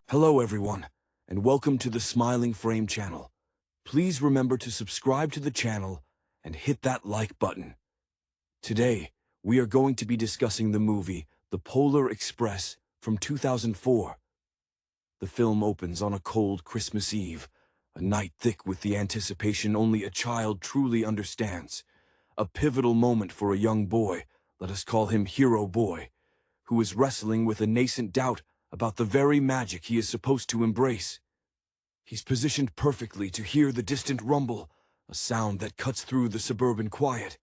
Hello everyone, and welcome to the Smiling Frame channel. Please remember to subscribe to the channel and hit that like button. Today, we are going to be discussing the movie The Polar Express from 2004. The film opens on a cold Christmas Eve, a night thick with the anticipation only a child truly understands. A pivotal moment for a young boy, let us call him Hero Boy, who is wrestling with a nascent doubt about the very magic he is supposed to embrace. He's positioned perfectly to hear the distant rumble, a sound that cuts through the suburban quiet.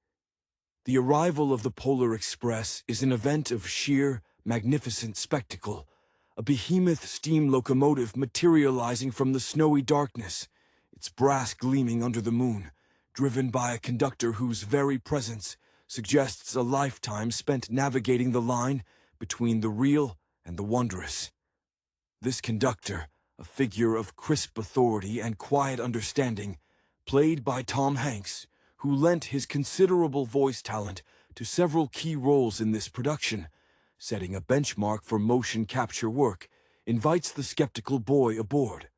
The arrival of the Polar Express is an event of sheer, magnificent spectacle, a behemoth steam locomotive materializing from the snowy darkness, its brass gleaming under the moon, driven by a conductor whose very presence suggests a lifetime spent navigating the line between the real and the wondrous. This conductor, a figure of crisp authority and quiet understanding, played by Tom Hanks, who lent his considerable voice talent to several key roles in this production, setting a benchmark for motion capture work, invites the skeptical boy aboard.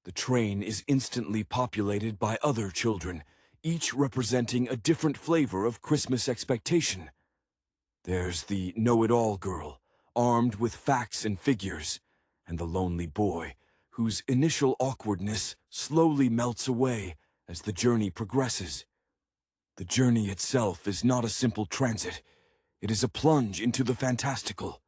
The train is instantly populated by other children, each representing a different flavor of Christmas expectation. There's the know-it-all girl, armed with facts and figures, and the lonely boy, whose initial awkwardness slowly melts away as the journey progresses. The journey itself is not a simple transit. It is a plunge into the fantastical.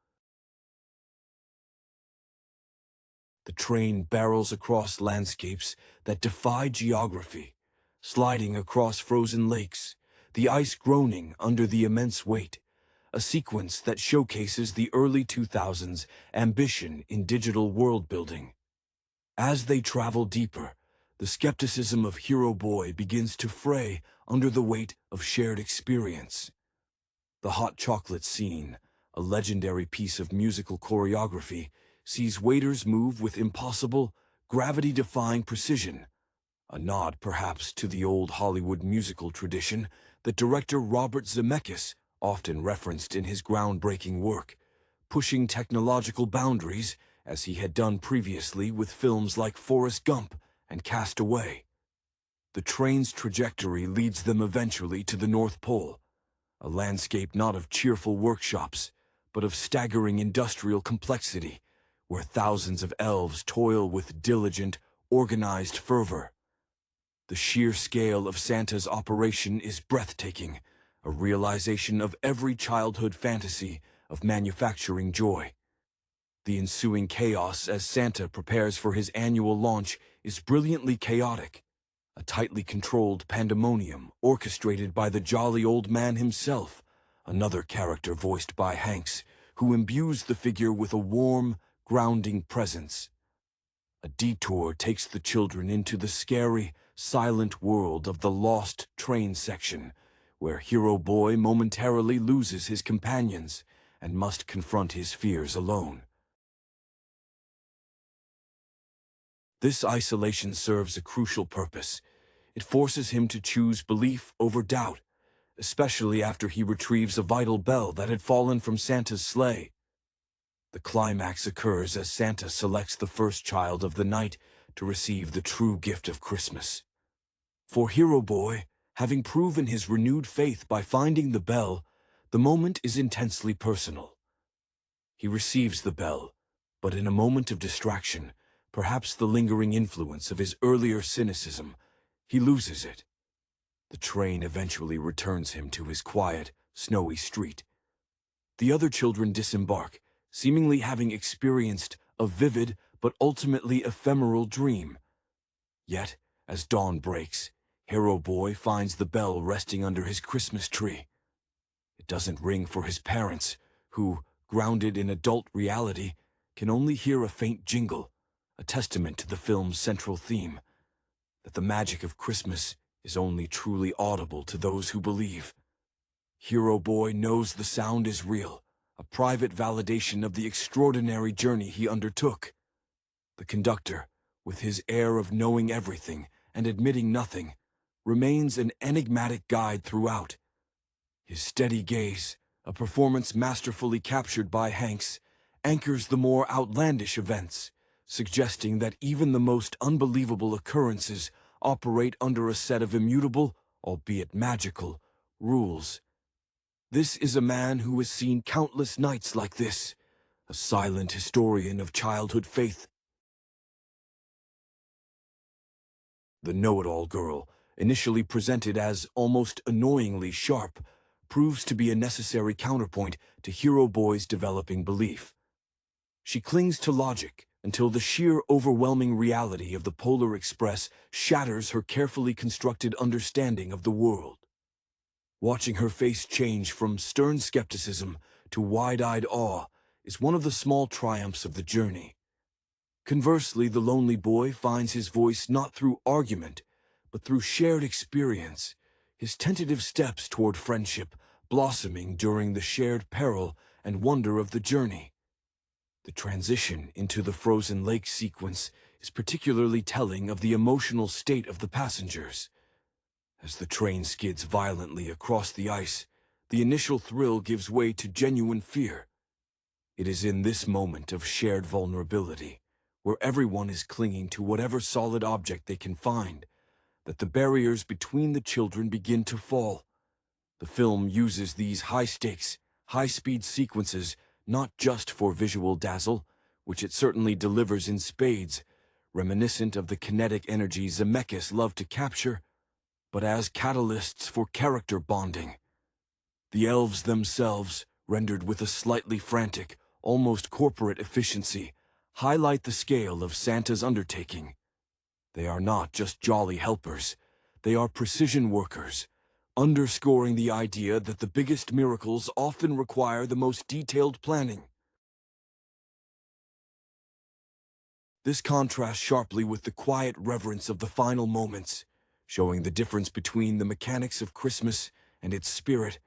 The train barrels across landscapes that defy geography, sliding across frozen lakes, the ice groaning under the immense weight. A sequence that showcases the early 2000s ambition in digital world building. As they travel deeper, the skepticism of Hero Boy begins to fray under the weight of shared experience. The hot chocolate scene, a legendary piece of musical choreography, sees waiters move with impossible, gravity-defying precision, a nod perhaps to the old Hollywood musical tradition that director Robert Zemeckis often referenced in his groundbreaking work, pushing technological boundaries as he had done previously with films like Forrest Gump and Cast Away. The train's trajectory leads them eventually to the North Pole, a landscape not of cheerful workshops, but of staggering industrial complexity, where thousands of elves toil with diligent, organized fervor. The sheer scale of Santa's operation is breathtaking, a realization of every childhood fantasy of manufacturing joy. The ensuing chaos as Santa prepares for his annual launch is brilliantly chaotic, a tightly controlled pandemonium orchestrated by the jolly old man himself, another character voiced by Hanks, who imbues the figure with a warm, grounding presence. A detour takes the children into the scary, silent world of the Lost Train section, where Hero Boy momentarily loses his companions and must confront his fears alone. This isolation serves a crucial purpose. It forces him to choose belief over doubt, especially after he retrieves a vital bell that had fallen from Santa's sleigh. The climax occurs as Santa selects the first child of the night to receive the true gift of Christmas. For Hero Boy, having proven his renewed faith by finding the bell, the moment is intensely personal. He receives the bell, but in a moment of distraction, perhaps the lingering influence of his earlier cynicism, he loses it. The train eventually returns him to his quiet, snowy street. The other children disembark, seemingly having experienced a vivid but ultimately ephemeral dream. Yet, as dawn breaks, Hero Boy finds the bell resting under his Christmas tree. It doesn't ring for his parents, who, grounded in adult reality, can only hear a faint jingle, a testament to the film's central theme, that the magic of Christmas is only truly audible to those who believe. Hero Boy knows the sound is real, a private validation of the extraordinary journey he undertook. The conductor, with his air of knowing everything and admitting nothing, remains an enigmatic guide throughout. His steady gaze, a performance masterfully captured by Hanks, anchors the more outlandish events, suggesting that even the most unbelievable occurrences operate under a set of immutable, albeit magical, rules. This is a man who has seen countless nights like this, a silent historian of childhood faith. The know-it-all girl, initially presented as almost annoyingly sharp, proves to be a necessary counterpoint to Hero Boy's developing belief. She clings to logic until the sheer overwhelming reality of the Polar Express shatters her carefully constructed understanding of the world. Watching her face change from stern skepticism to wide-eyed awe is one of the small triumphs of the journey. Conversely, the lonely boy finds his voice not through argument, but through shared experience, his tentative steps toward friendship blossoming during the shared peril and wonder of the journey. The transition into the frozen lake sequence is particularly telling of the emotional state of the passengers. As the train skids violently across the ice, the initial thrill gives way to genuine fear. It is in this moment of shared vulnerability, where everyone is clinging to whatever solid object they can find, that the barriers between the children begin to fall. The film uses these high-stakes, high-speed sequences not just for visual dazzle, which it certainly delivers in spades, reminiscent of the kinetic energy Zemeckis loved to capture, but as catalysts for character bonding. The elves themselves, rendered with a slightly frantic, almost corporate efficiency, highlight the scale of Santa's undertaking. They are not just jolly helpers, they are precision workers, underscoring the idea that the biggest miracles often require the most detailed planning. This contrasts sharply with the quiet reverence of the final moments, showing the difference between the mechanics of Christmas and its spirit.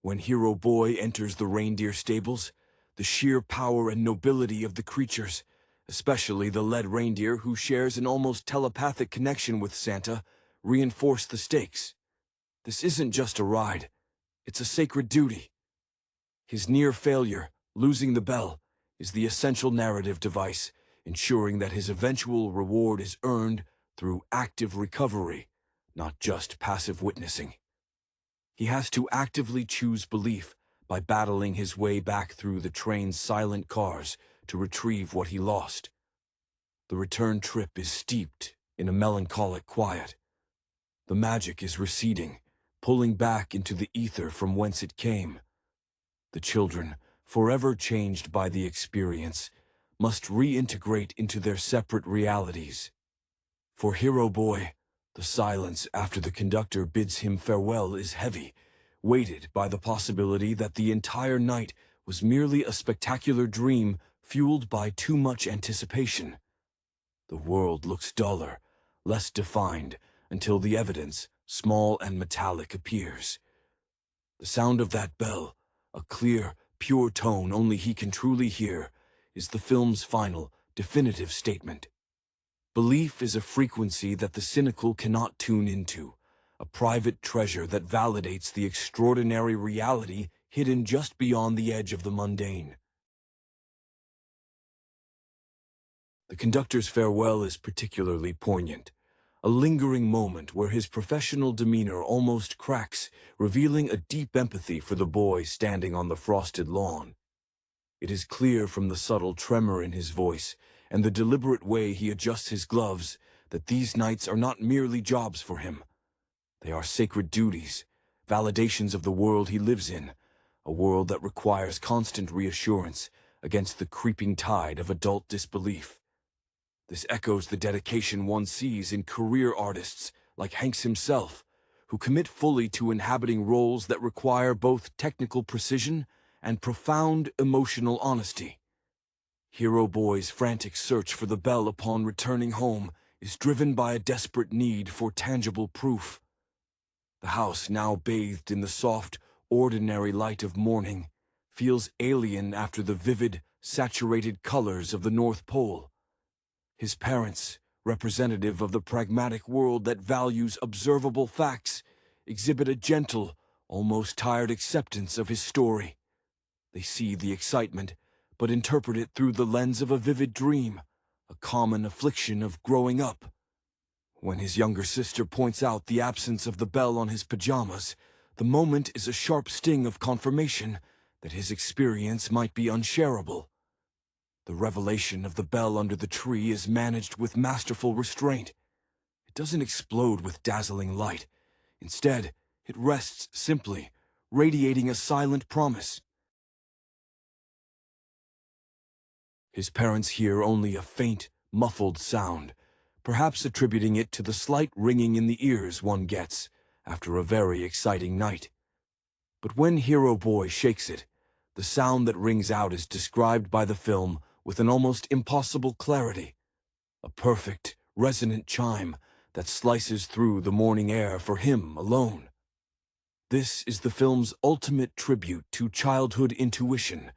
When Hero Boy enters the reindeer stables, the sheer power and nobility of the creatures, especially the led reindeer who shares an almost telepathic connection with Santa, reinforce the stakes. This isn't just a ride, it's a sacred duty. His near failure, losing the bell, is the essential narrative device, ensuring that his eventual reward is earned through active recovery, not just passive witnessing. He has to actively choose belief by battling his way back through the train's silent cars to retrieve what he lost. The return trip is steeped in a melancholic quiet, The magic is receding, pulling back into the ether from whence it came. The children, forever changed by the experience, must reintegrate into their separate realities. For Hero Boy, the silence after the conductor bids him farewell is heavy, weighted by the possibility that the entire night was merely a spectacular dream fueled by too much anticipation. The world looks duller, less defined, until the evidence, small and metallic, appears. The sound of that bell, a clear, pure tone only he can truly hear, is the film's final, definitive statement. Belief is a frequency that the cynical cannot tune into, a private treasure that validates the extraordinary reality hidden just beyond the edge of the mundane. The conductor's farewell is particularly poignant, a lingering moment where his professional demeanor almost cracks, revealing a deep empathy for the boy standing on the frosted lawn. It is clear from the subtle tremor in his voice and the deliberate way he adjusts his gloves that these nights are not merely jobs for him. They are sacred duties, validations of the world he lives in, a world that requires constant reassurance against the creeping tide of adult disbelief. This echoes the dedication one sees in career artists like Hanks himself, who commit fully to inhabiting roles that require both technical precision and profound emotional honesty. Hero Boy's frantic search for the bell upon returning home is driven by a desperate need for tangible proof. The house, now bathed in the soft, ordinary light of morning, feels alien after the vivid, saturated colors of the North Pole. His parents, representative of the pragmatic world that values observable facts, exhibit a gentle, almost tired acceptance of his story. They see the excitement, but interpret it through the lens of a vivid dream, a common affliction of growing up. When his younger sister points out the absence of the bell on his pajamas, the moment is a sharp sting of confirmation that his experience might be unshareable. The revelation of the bell under the tree is managed with masterful restraint. It doesn't explode with dazzling light. Instead, it rests simply, radiating a silent promise. His parents hear only a faint, muffled sound, perhaps attributing it to the slight ringing in the ears one gets after a very exciting night. But when Hero Boy shakes it, the sound that rings out is described by the film with an almost impossible clarity, a perfect, resonant chime that slices through the morning air for him alone. This is the film's ultimate tribute to childhood intuition,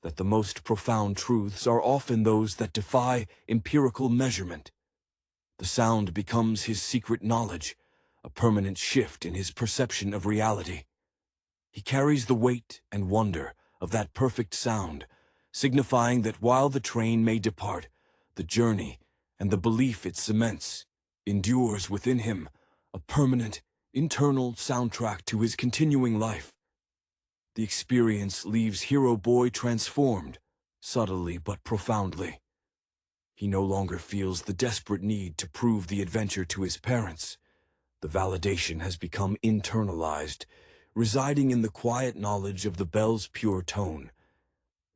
that the most profound truths are often those that defy empirical measurement. The sound becomes his secret knowledge, a permanent shift in his perception of reality. He carries the weight and wonder of that perfect sound, signifying that while the train may depart, the journey and the belief it cements endures within him, a permanent, internal soundtrack to his continuing life. The experience leaves Hero Boy transformed, subtly but profoundly. He no longer feels the desperate need to prove the adventure to his parents. The validation has become internalized, residing in the quiet knowledge of the bell's pure tone.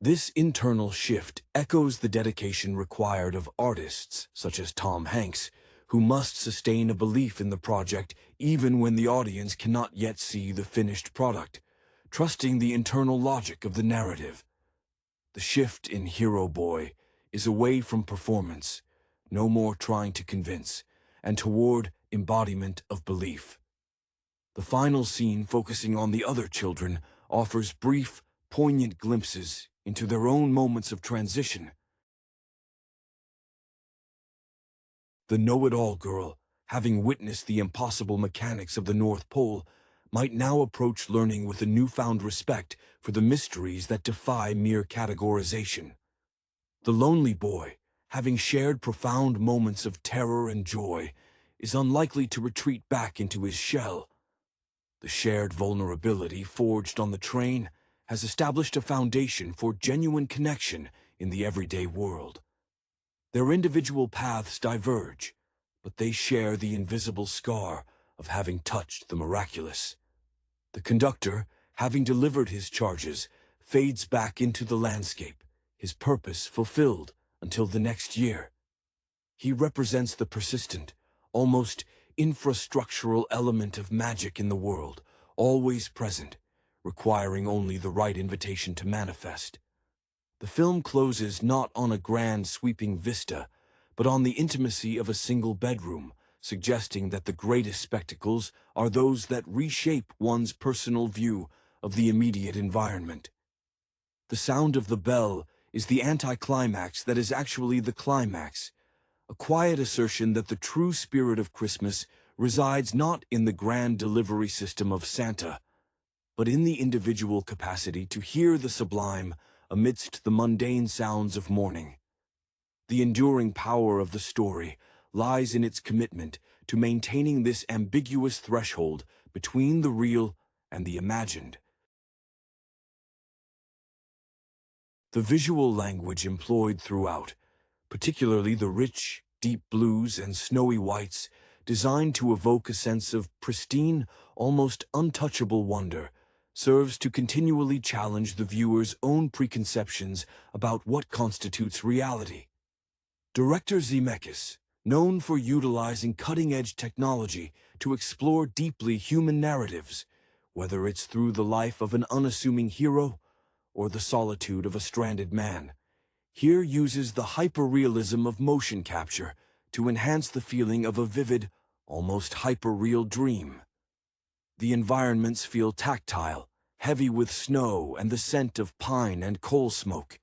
This internal shift echoes the dedication required of artists such as Tom Hanks, who must sustain a belief in the project even when the audience cannot yet see the finished product, trusting the internal logic of the narrative. The shift in Hero Boy is away from performance, no more trying to convince, and toward embodiment of belief. The final scene, focusing on the other children, offers brief, poignant glimpses into their own moments of transition. The know-it-all girl, having witnessed the impossible mechanics of the North Pole, might now approach learning with a newfound respect for the mysteries that defy mere categorization. The lonely boy, having shared profound moments of terror and joy, is unlikely to retreat back into his shell. The shared vulnerability forged on the train has established a foundation for genuine connection in the everyday world. Their individual paths diverge, but they share the invisible scar of having touched the miraculous. The conductor, having delivered his charges, fades back into the landscape, his purpose fulfilled until the next year. He represents the persistent, almost infrastructural element of magic in the world, always present, requiring only the right invitation to manifest. The film closes not on a grand sweeping vista, but on the intimacy of a single bedroom, suggesting that the greatest spectacles are those that reshape one's personal view of the immediate environment. The sound of the bell is the anticlimax that is actually the climax, a quiet assertion that the true spirit of Christmas resides not in the grand delivery system of Santa, but in the individual capacity to hear the sublime amidst the mundane sounds of morning. The enduring power of the story lies in its commitment to maintaining this ambiguous threshold between the real and the imagined. The visual language employed throughout, particularly the rich, deep blues and snowy whites, designed to evoke a sense of pristine, almost untouchable wonder, serves to continually challenge the viewer's own preconceptions about what constitutes reality. Director Zemeckis, known for utilizing cutting-edge technology to explore deeply human narratives, whether it's through the life of an unassuming hero or the solitude of a stranded man, here uses the hyper-realism of motion capture to enhance the feeling of a vivid, almost hyper-real dream. The environments feel tactile, heavy with snow and the scent of pine and coal smoke,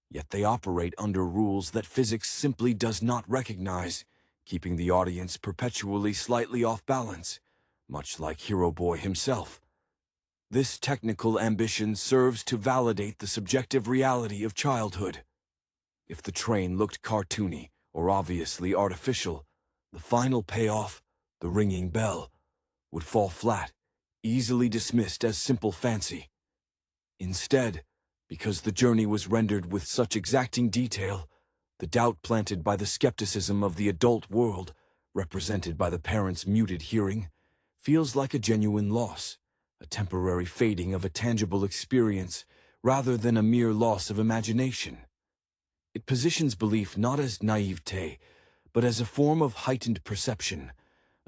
yet they operate under rules that physics simply does not recognize, keeping the audience perpetually slightly off balance, much like Hero Boy himself. This technical ambition serves to validate the subjective reality of childhood. If the train looked cartoony or obviously artificial, the final payoff, the ringing bell, would fall flat, easily dismissed as simple fancy. Instead, because the journey was rendered with such exacting detail, the doubt planted by the skepticism of the adult world, represented by the parents' muted hearing, feels like a genuine loss, a temporary fading of a tangible experience rather than a mere loss of imagination. It positions belief not as naivete, but as a form of heightened perception,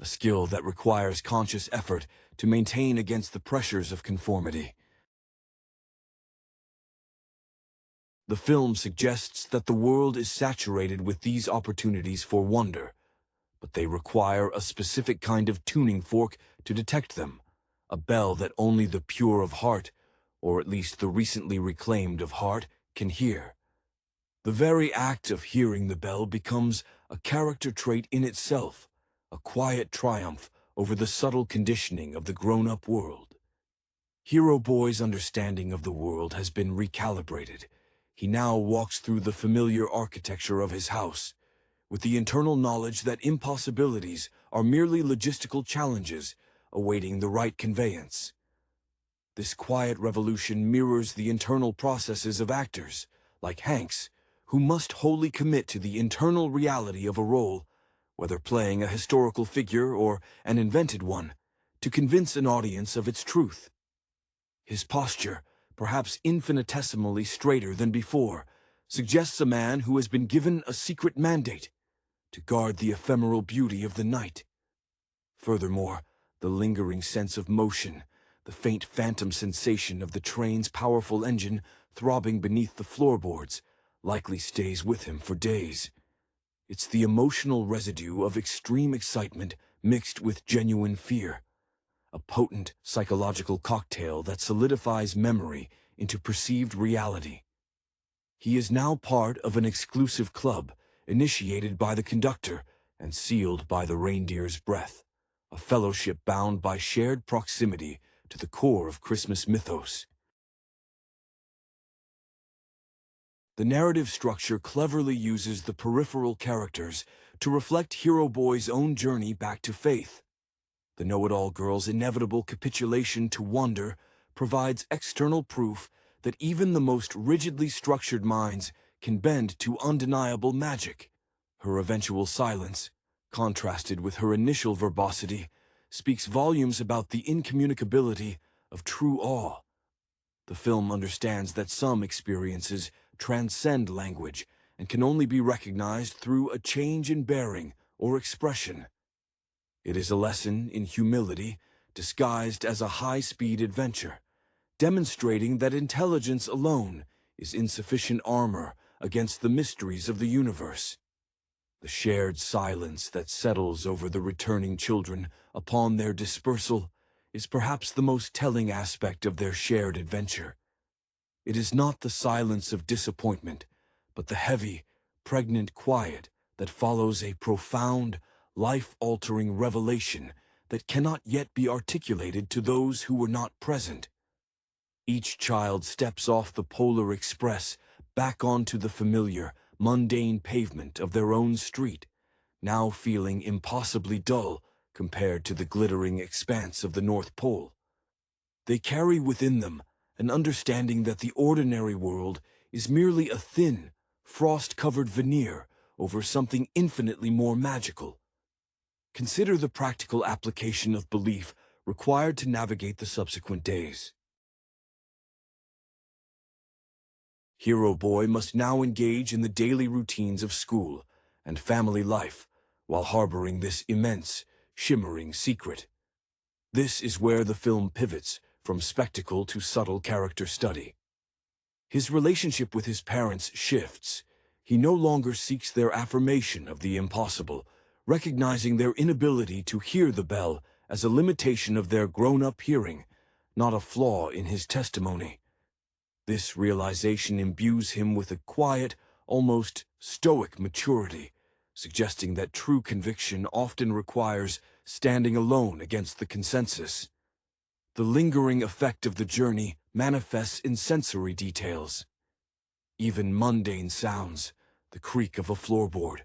a skill that requires conscious effort to maintain against the pressures of conformity. The film suggests that the world is saturated with these opportunities for wonder, but they require a specific kind of tuning fork to detect them, a bell that only the pure of heart, or at least the recently reclaimed of heart, can hear. The very act of hearing the bell becomes a character trait in itself, a quiet triumph over the subtle conditioning of the grown-up world. Hero Boy's understanding of the world has been recalibrated. He now walks through the familiar architecture of his house, with the internal knowledge that impossibilities are merely logistical challenges awaiting the right conveyance. This quiet revolution mirrors the internal processes of actors, like Hanks, who must wholly commit to the internal reality of a role, whether playing a historical figure or an invented one, to convince an audience of its truth. His posture, perhaps infinitesimally straighter than before, suggests a man who has been given a secret mandate to guard the ephemeral beauty of the night. Furthermore, the lingering sense of motion, the faint phantom sensation of the train's powerful engine throbbing beneath the floorboards, likely stays with him for days. It's the emotional residue of extreme excitement mixed with genuine fear, a potent psychological cocktail that solidifies memory into perceived reality. He is now part of an exclusive club, initiated by the conductor and sealed by the reindeer's breath, a fellowship bound by shared proximity to the core of Christmas mythos. The narrative structure cleverly uses the peripheral characters to reflect Hero Boy's own journey back to faith. The know-it-all girl's inevitable capitulation to wonder provides external proof that even the most rigidly structured minds can bend to undeniable magic. Her eventual silence, contrasted with her initial verbosity, speaks volumes about the incommunicability of true awe. The film understands that some experiences transcend language and can only be recognized through a change in bearing or expression. It is a lesson in humility disguised as a high-speed adventure, demonstrating that intelligence alone is insufficient armor against the mysteries of the universe. The shared silence that settles over the returning children upon their dispersal is perhaps the most telling aspect of their shared adventure. It is not the silence of disappointment, but the heavy, pregnant quiet that follows a profound, life-altering revelation that cannot yet be articulated to those who were not present. Each child steps off the Polar Express back onto the familiar, mundane pavement of their own street, now feeling impossibly dull compared to the glittering expanse of the North Pole. They carry within them an understanding that the ordinary world is merely a thin, frost-covered veneer over something infinitely more magical. Consider the practical application of belief required to navigate the subsequent days. Hero Boy must now engage in the daily routines of school and family life while harboring this immense, shimmering secret. This is where the film pivots from spectacle to subtle character study. His relationship with his parents shifts. He no longer seeks their affirmation of the impossible, recognizing their inability to hear the bell as a limitation of their grown-up hearing, not a flaw in his testimony. This realization imbues him with a quiet, almost stoic maturity, suggesting that true conviction often requires standing alone against the consensus. The lingering effect of the journey manifests in sensory details. Even mundane sounds, the creak of a floorboard,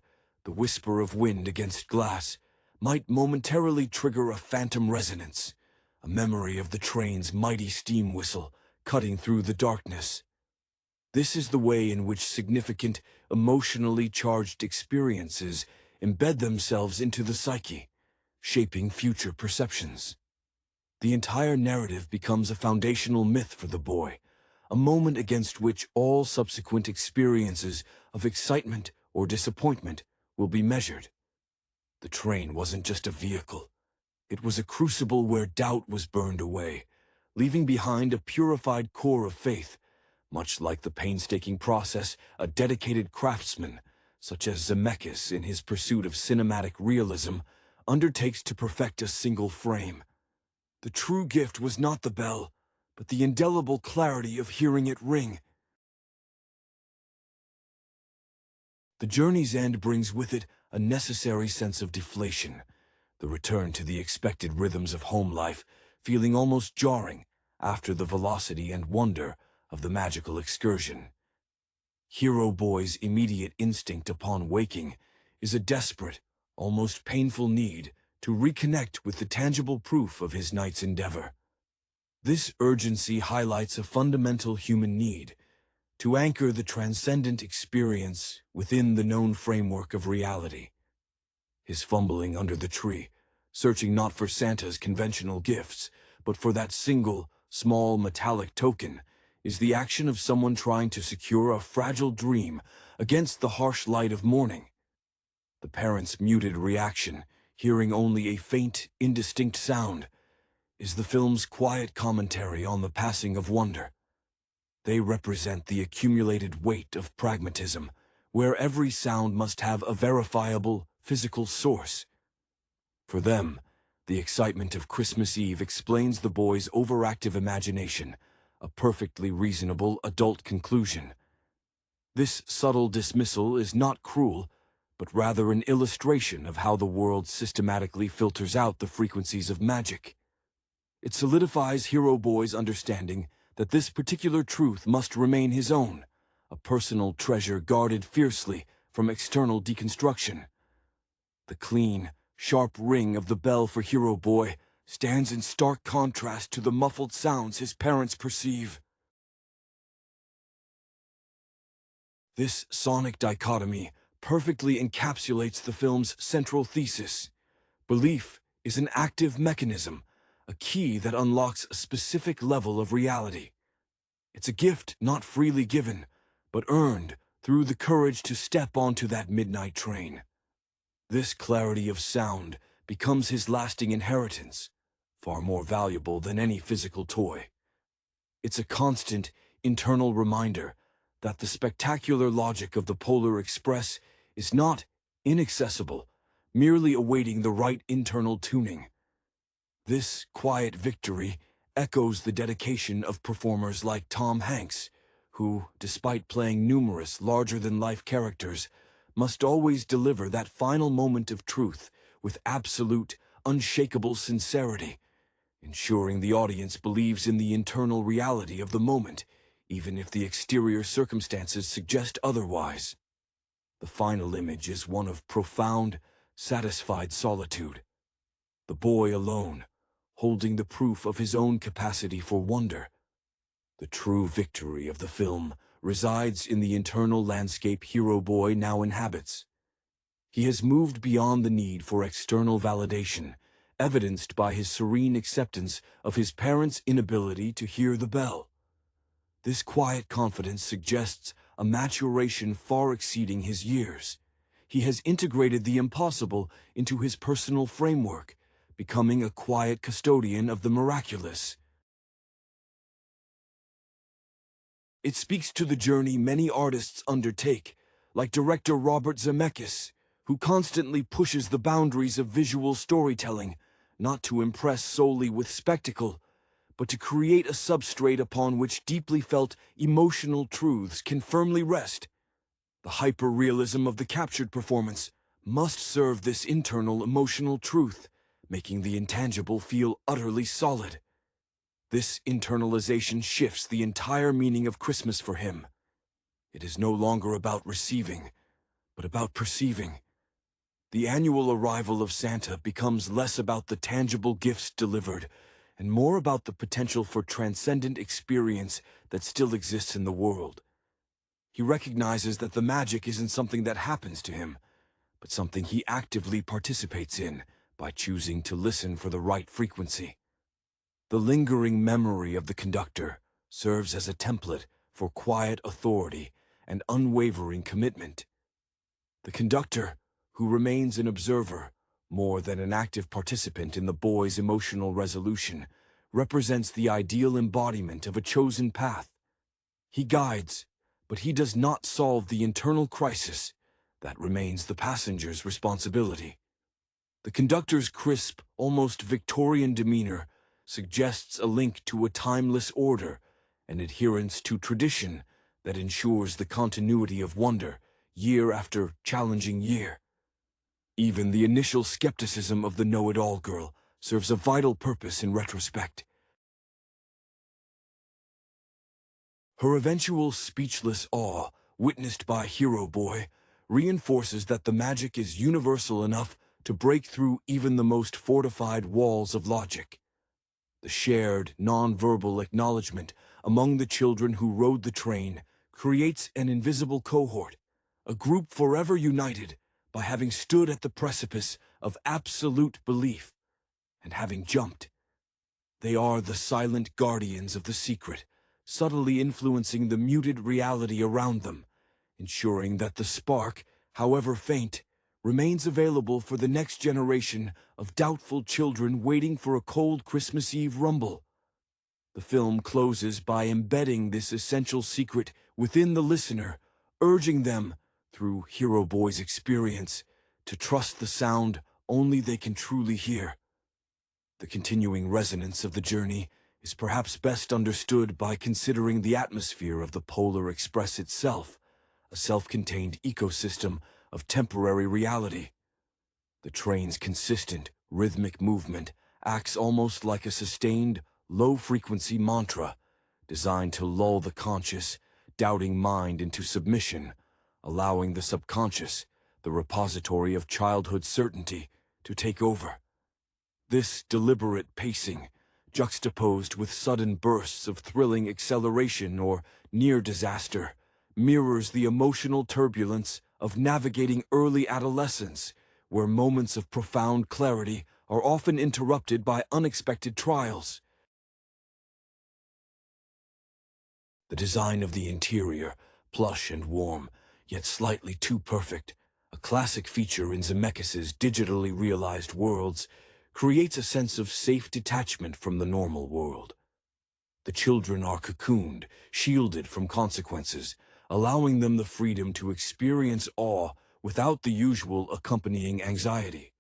the whisper of wind against glass, might momentarily trigger a phantom resonance, a memory of the train's mighty steam whistle cutting through the darkness. This is the way in which significant, emotionally charged experiences embed themselves into the psyche, shaping future perceptions. The entire narrative becomes a foundational myth for the boy, a moment against which all subsequent experiences of excitement or disappointment will be measured. The train wasn't just a vehicle. It was a crucible where doubt was burned away, leaving behind a purified core of faith, much like the painstaking process a dedicated craftsman, such as Zemeckis in his pursuit of cinematic realism, undertakes to perfect a single frame. The true gift was not the bell, but the indelible clarity of hearing it ring. The journey's end brings with it a necessary sense of deflation, the return to the expected rhythms of home life, feeling almost jarring after the velocity and wonder of the magical excursion. Hero Boy's immediate instinct upon waking is a desperate, almost painful need to reconnect with the tangible proof of his night's endeavor. This urgency highlights a fundamental human need to anchor the transcendent experience within the known framework of reality. His fumbling under the tree, searching not for Santa's conventional gifts, but for that single, small metallic token, is the action of someone trying to secure a fragile dream against the harsh light of morning. The parents' muted reaction, hearing only a faint, indistinct sound, is the film's quiet commentary on the passing of wonder. They represent the accumulated weight of pragmatism, where every sound must have a verifiable, physical source. For them, the excitement of Christmas Eve explains the boy's overactive imagination, a perfectly reasonable adult conclusion. This subtle dismissal is not cruel, but rather an illustration of how the world systematically filters out the frequencies of magic. It solidifies Hero Boy's understanding that this particular truth must remain his own, a personal treasure guarded fiercely from external deconstruction. The clean, sharp ring of the bell for Hero Boy stands in stark contrast to the muffled sounds his parents perceive. This sonic dichotomy perfectly encapsulates the film's central thesis. Belief is an active mechanism, a key that unlocks a specific level of reality. It's a gift not freely given, but earned through the courage to step onto that midnight train. This clarity of sound becomes his lasting inheritance, far more valuable than any physical toy. It's a constant, internal reminder that the spectacular logic of the Polar Express is not inaccessible, merely awaiting the right internal tuning. This quiet victory echoes the dedication of performers like Tom Hanks, who, despite playing numerous larger-than-life characters, must always deliver that final moment of truth with absolute, unshakable sincerity, ensuring the audience believes in the internal reality of the moment, even if the exterior circumstances suggest otherwise. The final image is one of profound, satisfied solitude. The boy alone, holding the proof of his own capacity for wonder. The true victory of the film resides in the internal landscape Hero Boy now inhabits. He has moved beyond the need for external validation, evidenced by his serene acceptance of his parents' inability to hear the bell. This quiet confidence suggests a maturation far exceeding his years. He has integrated the impossible into his personal framework, becoming a quiet custodian of the miraculous. It speaks to the journey many artists undertake, like director Robert Zemeckis, who constantly pushes the boundaries of visual storytelling, not to impress solely with spectacle, but to create a substrate upon which deeply felt emotional truths can firmly rest. The hyper-realism of the captured performance must serve this internal emotional truth, making the intangible feel utterly solid. This internalization shifts the entire meaning of Christmas for him. It is no longer about receiving, but about perceiving. The annual arrival of Santa becomes less about the tangible gifts delivered, and more about the potential for transcendent experience that still exists in the world. He recognizes that the magic isn't something that happens to him, but something he actively participates in by choosing to listen for the right frequency. The lingering memory of the conductor serves as a template for quiet authority and unwavering commitment. The conductor, who remains an observer, more than an active participant in the boy's emotional resolution, represents the ideal embodiment of a chosen path. He guides, but he does not solve the internal crisis. That remains the passenger's responsibility. The conductor's crisp, almost Victorian demeanor suggests a link to a timeless order, an adherence to tradition that ensures the continuity of wonder year after challenging year. Even the initial skepticism of the know-it-all girl serves a vital purpose in retrospect. Her eventual speechless awe, witnessed by Hero Boy, reinforces that the magic is universal enough to break through even the most fortified walls of logic. The shared, non-verbal acknowledgement among the children who rode the train creates an invisible cohort, a group forever united by having stood at the precipice of absolute belief and having jumped. They are the silent guardians of the secret, subtly influencing the muted reality around them, ensuring that the spark, however faint, remains available for the next generation of doubtful children waiting for a cold Christmas Eve rumble. The film closes by embedding this essential secret within the listener, urging them, through Hero Boy's experience, to trust the sound only they can truly hear. The continuing resonance of the journey is perhaps best understood by considering the atmosphere of the Polar Express itself, a self-contained ecosystem of temporary reality. The train's consistent, rhythmic movement acts almost like a sustained, low-frequency mantra, designed to lull the conscious, doubting mind into submission, allowing the subconscious, the repository of childhood certainty, to take over. This deliberate pacing, juxtaposed with sudden bursts of thrilling acceleration or near disaster, mirrors the emotional turbulence of navigating early adolescence, where moments of profound clarity are often interrupted by unexpected trials. The design of the interior, plush and warm, yet slightly too perfect, a classic feature in Zemeckis' digitally realized worlds, creates a sense of safe detachment from the normal world. The children are cocooned, shielded from consequences, allowing them the freedom to experience awe without the usual accompanying anxiety.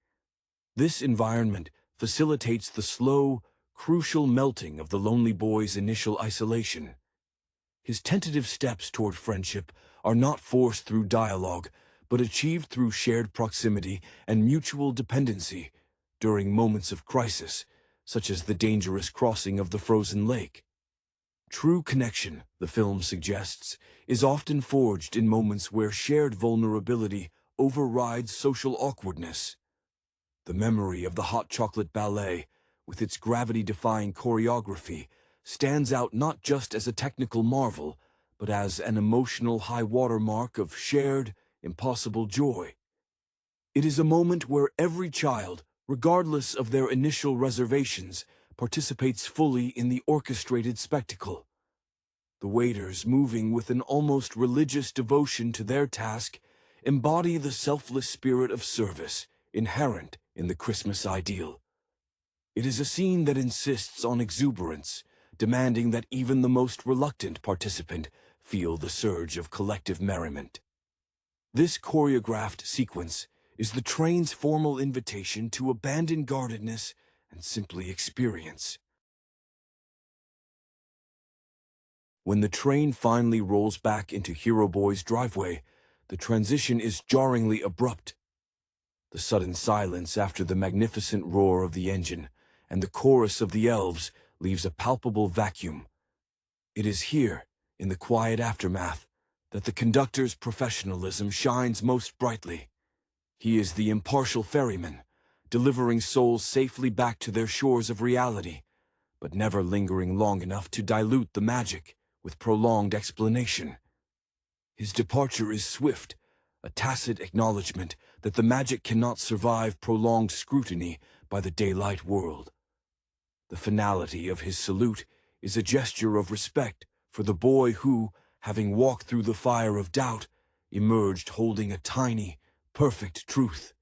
This environment facilitates the slow, crucial melting of the lonely boy's initial isolation. His tentative steps toward friendship are not forced through dialogue, but achieved through shared proximity and mutual dependency during moments of crisis, such as the dangerous crossing of the frozen lake. True connection, the film suggests, is often forged in moments where shared vulnerability overrides social awkwardness. The memory of the hot chocolate ballet, with its gravity-defying choreography, stands out not just as a technical marvel, but as an emotional high-water mark of shared, impossible joy. It is a moment where every child, regardless of their initial reservations, participates fully in the orchestrated spectacle. The waiters, moving with an almost religious devotion to their task, embody the selfless spirit of service inherent in the Christmas ideal. It is a scene that insists on exuberance, demanding that even the most reluctant participant feel the surge of collective merriment. This choreographed sequence is the train's formal invitation to abandon guardedness and simply experience. When the train finally rolls back into Hero Boy's driveway, the transition is jarringly abrupt. The sudden silence after the magnificent roar of the engine and the chorus of the elves leaves a palpable vacuum. It is here, in the quiet aftermath, that the conductor's professionalism shines most brightly. He is the impartial ferryman, delivering souls safely back to their shores of reality, but never lingering long enough to dilute the magic with prolonged explanation. His departure is swift, a tacit acknowledgement that the magic cannot survive prolonged scrutiny by the daylight world. The finality of his salute is a gesture of respect for the boy who, having walked through the fire of doubt, emerged holding a tiny, perfect truth.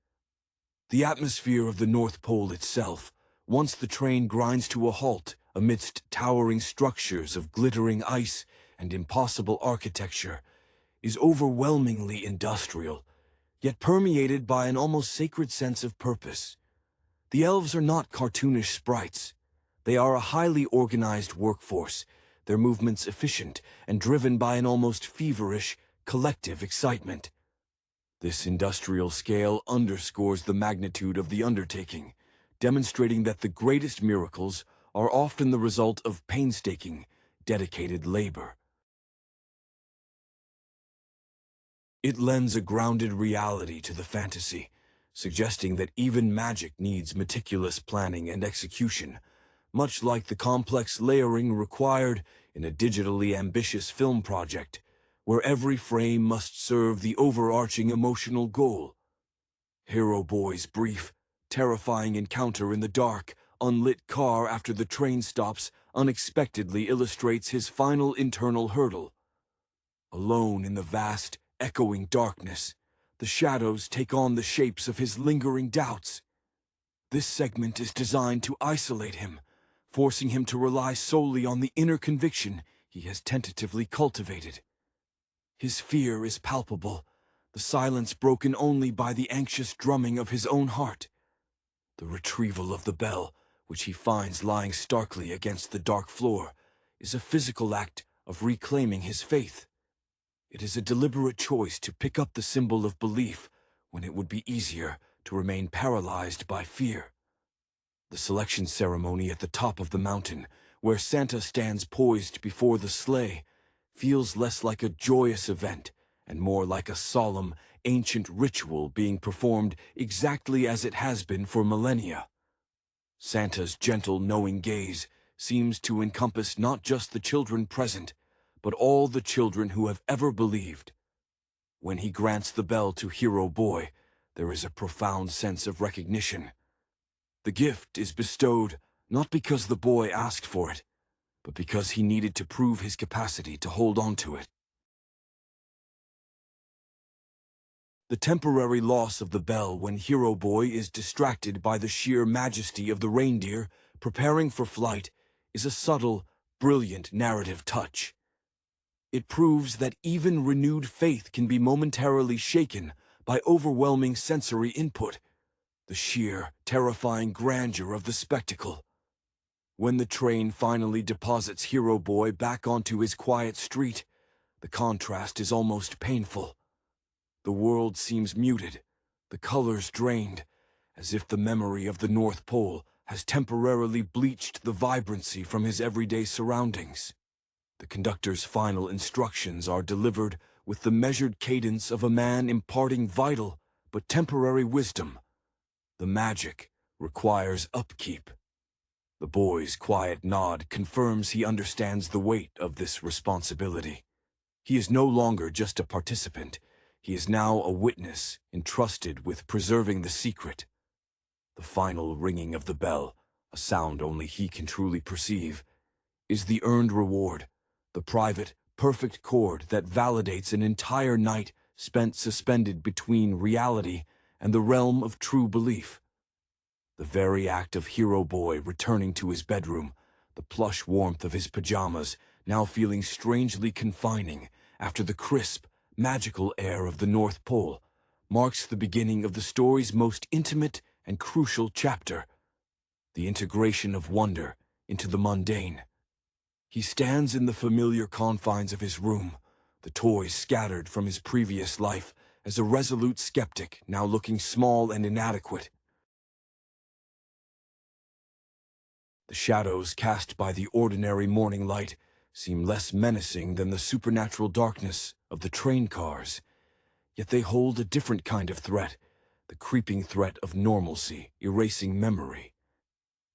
The atmosphere of the North Pole itself, once the train grinds to a halt amidst towering structures of glittering ice and impossible architecture, is overwhelmingly industrial, yet permeated by an almost sacred sense of purpose. The elves are not cartoonish sprites. They are a highly organized workforce, their movements efficient and driven by an almost feverish, collective excitement. This industrial scale underscores the magnitude of the undertaking, demonstrating that the greatest miracles are often the result of painstaking, dedicated labor. It lends a grounded reality to the fantasy, suggesting that even magic needs meticulous planning and execution, much like the complex layering required in a digitally ambitious film project, where every frame must serve the overarching emotional goal. Hero Boy's brief, terrifying encounter in the dark, unlit car after the train stops unexpectedly illustrates his final internal hurdle. Alone in the vast, echoing darkness, the shadows take on the shapes of his lingering doubts. This segment is designed to isolate him, forcing him to rely solely on the inner conviction he has tentatively cultivated. His fear is palpable, the silence broken only by the anxious drumming of his own heart. The retrieval of the bell, which he finds lying starkly against the dark floor, is a physical act of reclaiming his faith. It is a deliberate choice to pick up the symbol of belief when it would be easier to remain paralyzed by fear. The selection ceremony at the top of the mountain, where Santa stands poised before the sleigh, feels less like a joyous event and more like a solemn, ancient ritual being performed exactly as it has been for millennia. Santa's gentle, knowing gaze seems to encompass not just the children present, but all the children who have ever believed. When he grants the bell to Hero Boy, there is a profound sense of recognition. The gift is bestowed not because the boy asked for it, but because he needed to prove his capacity to hold on to it. The temporary loss of the bell when Hero Boy is distracted by the sheer majesty of the reindeer preparing for flight is a subtle, brilliant narrative touch. It proves that even renewed faith can be momentarily shaken by overwhelming sensory input, the sheer, terrifying grandeur of the spectacle. When the train finally deposits Hero Boy back onto his quiet street, the contrast is almost painful. The world seems muted, the colors drained, as if the memory of the North Pole has temporarily bleached the vibrancy from his everyday surroundings. The conductor's final instructions are delivered with the measured cadence of a man imparting vital but temporary wisdom. The magic requires upkeep. The boy's quiet nod confirms he understands the weight of this responsibility. He is no longer just a participant. He is now a witness entrusted with preserving the secret. The final ringing of the bell, a sound only he can truly perceive, is the earned reward, the private, perfect chord that validates an entire night spent suspended between reality and the realm of true belief. The very act of Hero Boy returning to his bedroom, the plush warmth of his pajamas now feeling strangely confining after the crisp, magical air of the North Pole, marks the beginning of the story's most intimate and crucial chapter, the integration of wonder into the mundane. He stands in the familiar confines of his room, the toys scattered from his previous life, as a resolute skeptic now looking small and inadequate. The shadows cast by the ordinary morning light seem less menacing than the supernatural darkness of the train cars, yet they hold a different kind of threat, the creeping threat of normalcy, erasing memory.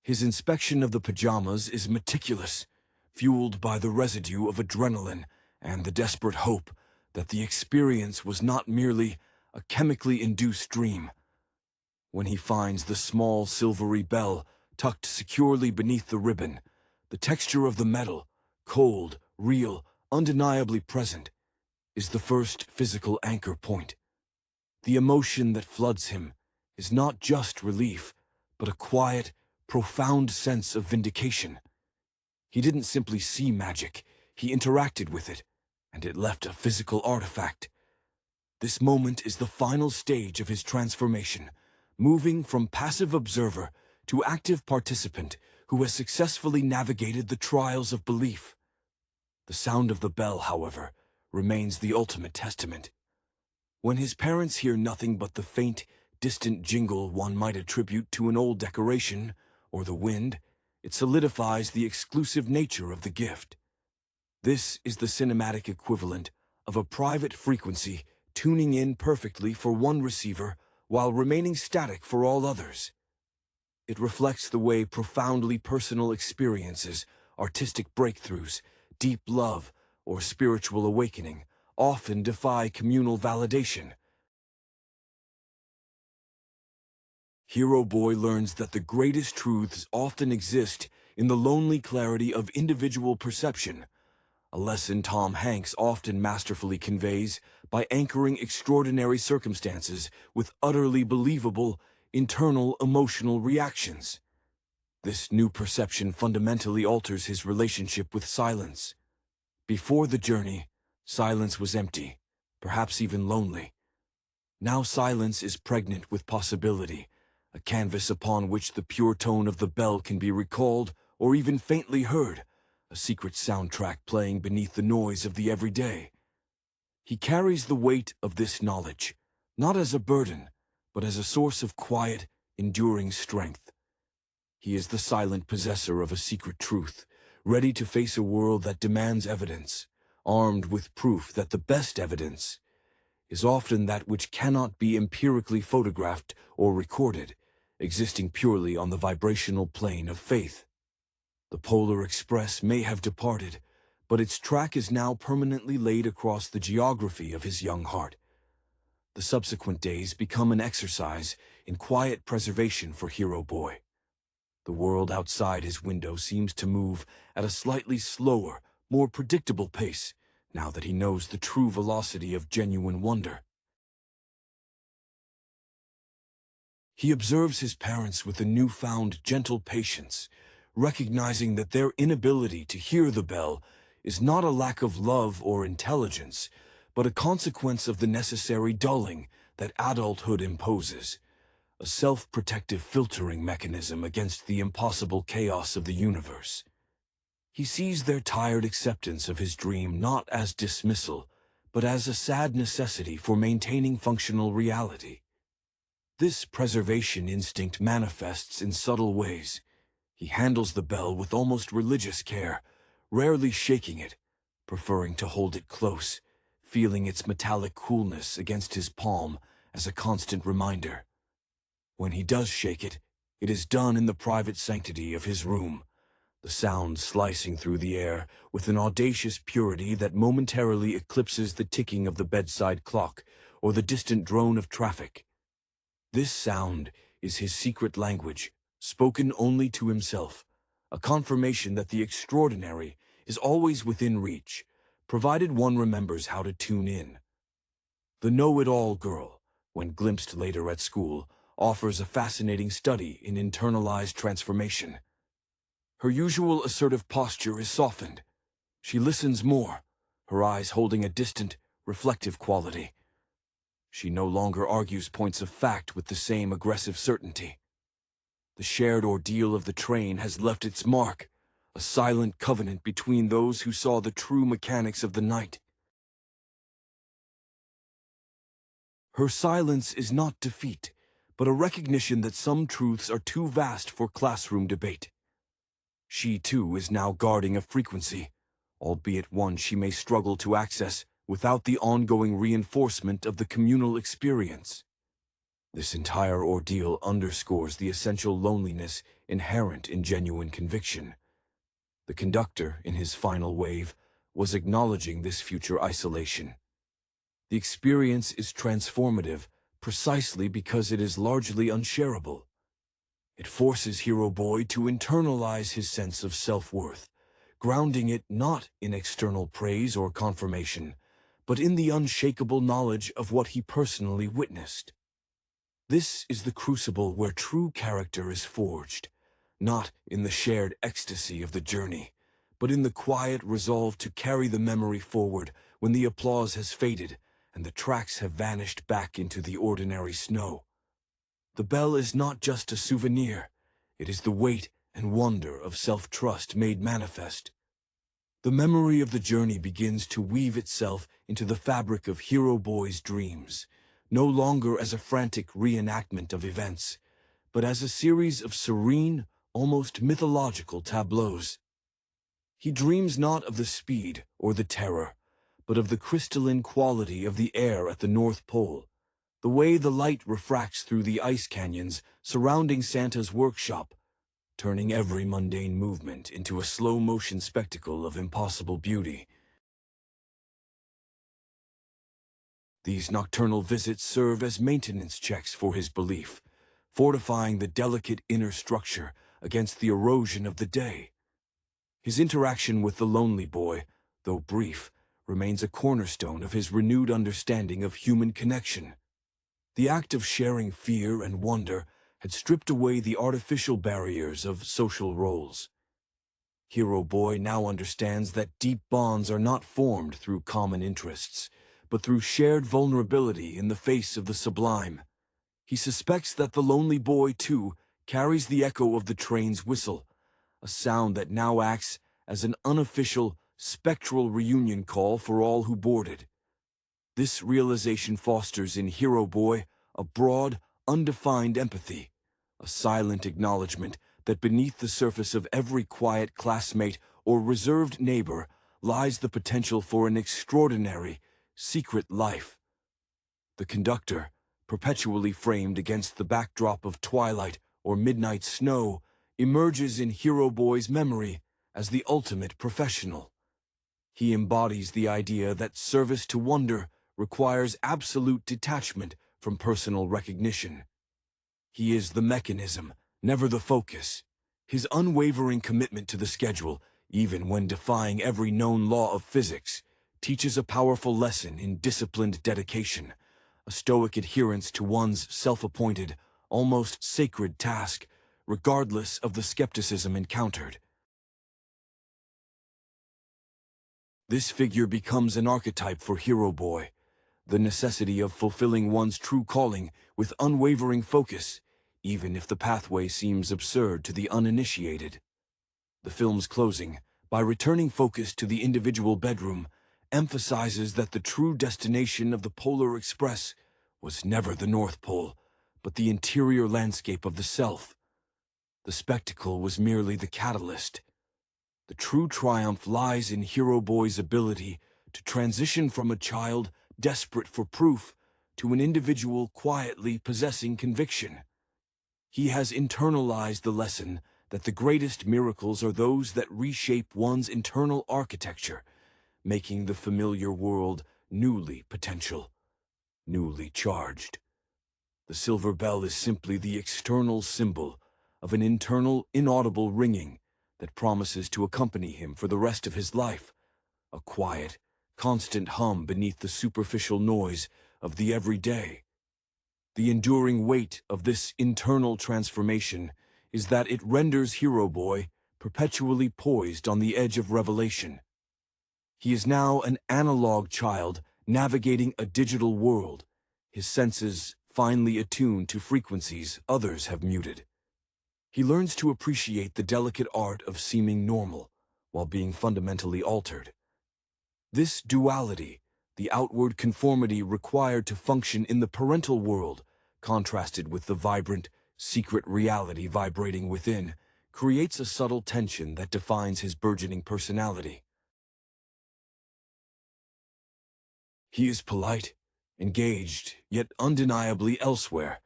His inspection of the pajamas is meticulous, fueled by the residue of adrenaline and the desperate hope that the experience was not merely a chemically induced dream. When he finds the small silvery bell tucked securely beneath the ribbon, the texture of the metal, cold, real, undeniably present, is the first physical anchor point. The emotion that floods him is not just relief, but a quiet, profound sense of vindication. He didn't simply see magic, he interacted with it, and it left a physical artifact. This moment is the final stage of his transformation, moving from passive observer to active participant who has successfully navigated the trials of belief. The sound of the bell, however, remains the ultimate testament. When his parents hear nothing but the faint, distant jingle one might attribute to an old decoration or the wind, it solidifies the exclusive nature of the gift. This is the cinematic equivalent of a private frequency tuning in perfectly for one receiver while remaining static for all others. It reflects the way profoundly personal experiences, artistic breakthroughs, deep love, or spiritual awakening often defy communal validation. Hero Boy learns that the greatest truths often exist in the lonely clarity of individual perception, a lesson Tom Hanks often masterfully conveys by anchoring extraordinary circumstances with utterly believable, internal emotional reactions. This new perception fundamentally alters his relationship with silence. Before the journey, silence was empty, perhaps even lonely. Now silence is pregnant with possibility, a canvas upon which the pure tone of the bell can be recalled or even faintly heard, a secret soundtrack playing beneath the noise of the everyday. He carries the weight of this knowledge, not as a burden, but as a source of quiet, enduring strength. He is the silent possessor of a secret truth, ready to face a world that demands evidence, armed with proof that the best evidence is often that which cannot be empirically photographed or recorded, existing purely on the vibrational plane of faith. The Polar Express may have departed, but its track is now permanently laid across the geography of his young heart. The subsequent days become an exercise in quiet preservation for Hero Boy. The world outside his window seems to move at a slightly slower, more predictable pace, now that he knows the true velocity of genuine wonder. He observes his parents with a newfound gentle patience, recognizing that their inability to hear the bell is not a lack of love or intelligence, but a consequence of the necessary dulling that adulthood imposes, a self-protective filtering mechanism against the impossible chaos of the universe. He sees their tired acceptance of his dream not as dismissal, but as a sad necessity for maintaining functional reality. This preservation instinct manifests in subtle ways. He handles the bell with almost religious care, rarely shaking it, preferring to hold it close, feeling its metallic coolness against his palm as a constant reminder. When he does shake it, it is done in the private sanctity of his room, the sound slicing through the air with an audacious purity that momentarily eclipses the ticking of the bedside clock or the distant drone of traffic. This sound is his secret language, spoken only to himself, a confirmation that the extraordinary is always within reach, provided one remembers how to tune in. The know-it-all girl, when glimpsed later at school, offers a fascinating study in internalized transformation. Her usual assertive posture is softened. She listens more, her eyes holding a distant, reflective quality. She no longer argues points of fact with the same aggressive certainty. The shared ordeal of the train has left its mark, a silent covenant between those who saw the true mechanics of the night. Her silence is not defeat, but a recognition that some truths are too vast for classroom debate. She, too, is now guarding a frequency, albeit one she may struggle to access without the ongoing reinforcement of the communal experience. This entire ordeal underscores the essential loneliness inherent in genuine conviction. The conductor, in his final wave, was acknowledging this future isolation. The experience is transformative precisely because it is largely unshareable. It forces Hero Boy to internalize his sense of self-worth, grounding it not in external praise or confirmation, but in the unshakable knowledge of what he personally witnessed. This is the crucible where true character is forged, not in the shared ecstasy of the journey, but in the quiet resolve to carry the memory forward when the applause has faded and the tracks have vanished back into the ordinary snow. The bell is not just a souvenir, it is the weight and wonder of self-trust made manifest. The memory of the journey begins to weave itself into the fabric of Hero Boy's dreams, no longer as a frantic reenactment of events, but as a series of serene, almost mythological tableaus. He dreams not of the speed or the terror, but of the crystalline quality of the air at the North Pole, the way the light refracts through the ice canyons surrounding Santa's workshop, turning every mundane movement into a slow-motion spectacle of impossible beauty. These nocturnal visits serve as maintenance checks for his belief, fortifying the delicate inner structure against the erosion of the day. His interaction with the lonely boy, though brief, remains a cornerstone of his renewed understanding of human connection. The act of sharing fear and wonder had stripped away the artificial barriers of social roles. Hero Boy now understands that deep bonds are not formed through common interests, but through shared vulnerability in the face of the sublime. He suspects that the lonely boy, too, carries the echo of the train's whistle, a sound that now acts as an unofficial, spectral reunion call for all who boarded. This realization fosters in Hero Boy a broad, undefined empathy, a silent acknowledgement that beneath the surface of every quiet classmate or reserved neighbor lies the potential for an extraordinary, secret life. The conductor, perpetually framed against the backdrop of twilight or midnight snow, emerges in Hero Boy's memory as the ultimate professional. He embodies the idea that service to wonder requires absolute detachment from personal recognition. He is the mechanism, never the focus. His unwavering commitment to the schedule, even when defying every known law of physics, teaches a powerful lesson in disciplined dedication, a stoic adherence to one's self-appointed, almost sacred task, regardless of the skepticism encountered. This figure becomes an archetype for Hero Boy, the necessity of fulfilling one's true calling with unwavering focus, even if the pathway seems absurd to the uninitiated. The film's closing, by returning focus to the individual bedroom, emphasizes that the true destination of the Polar Express was never the North Pole, but the interior landscape of the self. The spectacle was merely the catalyst. The true triumph lies in Hero Boy's ability to transition from a child desperate for proof to an individual quietly possessing conviction. He has internalized the lesson that the greatest miracles are those that reshape one's internal architecture, making the familiar world newly potential, newly charged. The silver bell is simply the external symbol of an internal, inaudible ringing that promises to accompany him for the rest of his life, a quiet, constant hum beneath the superficial noise of the everyday. The enduring weight of this internal transformation is that it renders Hero Boy perpetually poised on the edge of revelation. He is now an analog child navigating a digital world, his senses finely attuned to frequencies others have muted. He learns to appreciate the delicate art of seeming normal while being fundamentally altered. This duality, the outward conformity required to function in the parental world, contrasted with the vibrant, secret reality vibrating within, creates a subtle tension that defines his burgeoning personality. He is polite, engaged, yet undeniably elsewhere,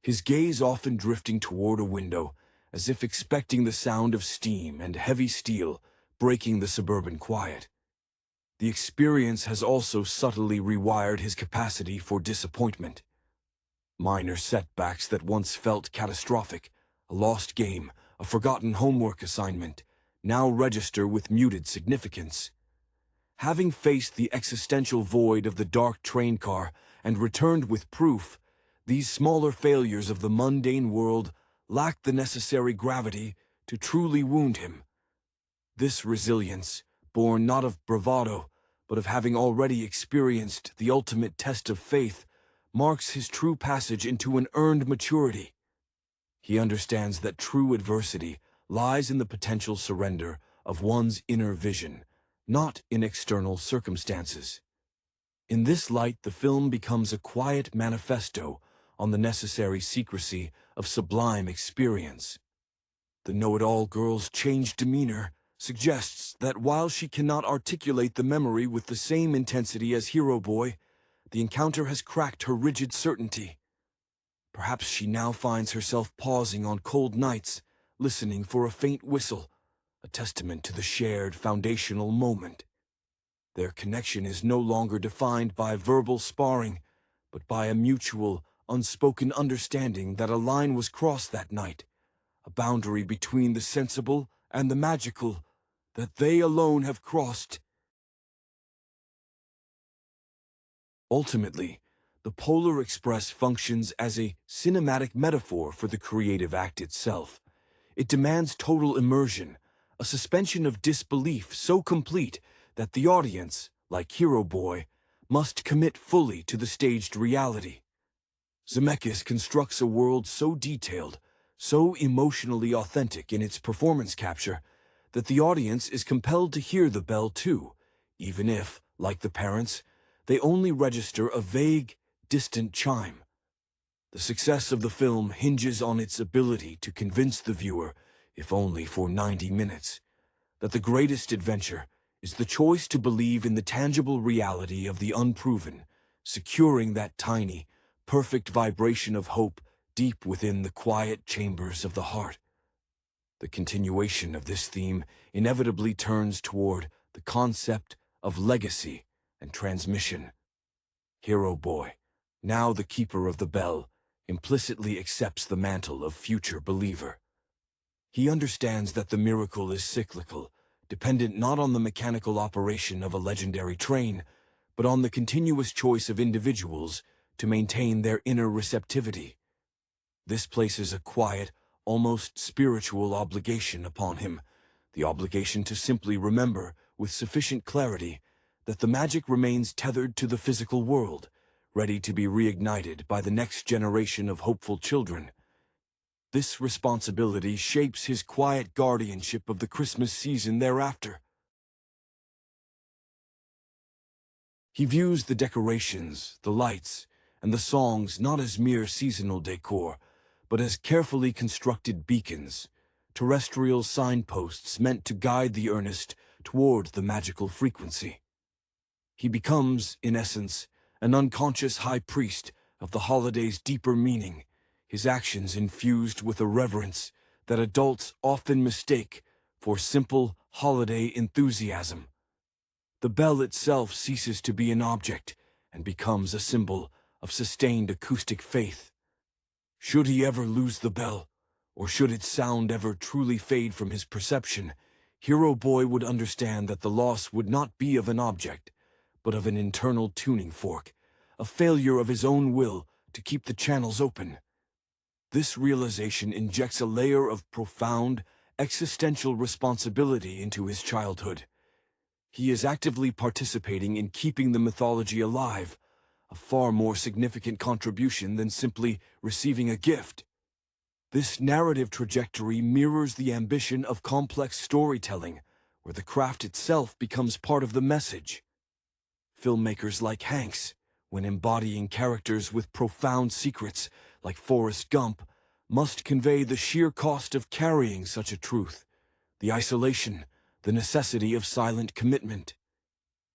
his gaze often drifting toward a window, as if expecting the sound of steam and heavy steel breaking the suburban quiet. The experience has also subtly rewired his capacity for disappointment. Minor setbacks that once felt catastrophic, a lost game, a forgotten homework assignment, now register with muted significance. Having faced the existential void of the dark train car and returned with proof, these smaller failures of the mundane world lacked the necessary gravity to truly wound him. This resilience, born not of bravado, but of having already experienced the ultimate test of faith, marks his true passage into an earned maturity. He understands that true adversity lies in the potential surrender of one's inner vision, not in external circumstances. In this light, the film becomes a quiet manifesto on the necessary secrecy of sublime experience. The know-it-all girl's changed demeanor suggests that while she cannot articulate the memory with the same intensity as Hero Boy, the encounter has cracked her rigid certainty. Perhaps she now finds herself pausing on cold nights, listening for a faint whistle, a testament to the shared foundational moment. Their connection is no longer defined by verbal sparring, but by a mutual, unspoken understanding that a line was crossed that night, a boundary between the sensible and the magical that they alone have crossed. Ultimately, the Polar Express functions as a cinematic metaphor for the creative act itself. It demands total immersion, a suspension of disbelief so complete that the audience, like Hero Boy, must commit fully to the staged reality. Zemeckis constructs a world so detailed, so emotionally authentic in its performance capture, that the audience is compelled to hear the bell too, even if, like the parents, they only register a vague, distant chime. The success of the film hinges on its ability to convince the viewer, if only for 90 minutes, that the greatest adventure is the choice to believe in the tangible reality of the unproven, securing that tiny, perfect vibration of hope deep within the quiet chambers of the heart. The continuation of this theme inevitably turns toward the concept of legacy and transmission. Hero Boy, now the keeper of the bell, implicitly accepts the mantle of future believer. He understands that the miracle is cyclical, dependent not on the mechanical operation of a legendary train, but on the continuous choice of individuals to maintain their inner receptivity. This places a quiet, almost spiritual obligation upon him, the obligation to simply remember, with sufficient clarity, that the magic remains tethered to the physical world, ready to be reignited by the next generation of hopeful children. This responsibility shapes his quiet guardianship of the Christmas season thereafter. He views the decorations, the lights, and the songs not as mere seasonal decor, but as carefully constructed beacons, terrestrial signposts meant to guide the earnest toward the magical frequency. He becomes, in essence, an unconscious high priest of the holiday's deeper meaning, his actions infused with a reverence that adults often mistake for simple holiday enthusiasm. The bell itself ceases to be an object and becomes a symbol of sustained acoustic faith. Should he ever lose the bell, or should its sound ever truly fade from his perception, Hero Boy would understand that the loss would not be of an object, but of an internal tuning fork, a failure of his own will to keep the channels open. This realization injects a layer of profound, existential responsibility into his childhood. He is actively participating in keeping the mythology alive, a far more significant contribution than simply receiving a gift. This narrative trajectory mirrors the ambition of complex storytelling, where the craft itself becomes part of the message. Filmmakers like Hanks, when embodying characters with profound secrets like Forrest Gump, must convey the sheer cost of carrying such a truth, the isolation, the necessity of silent commitment.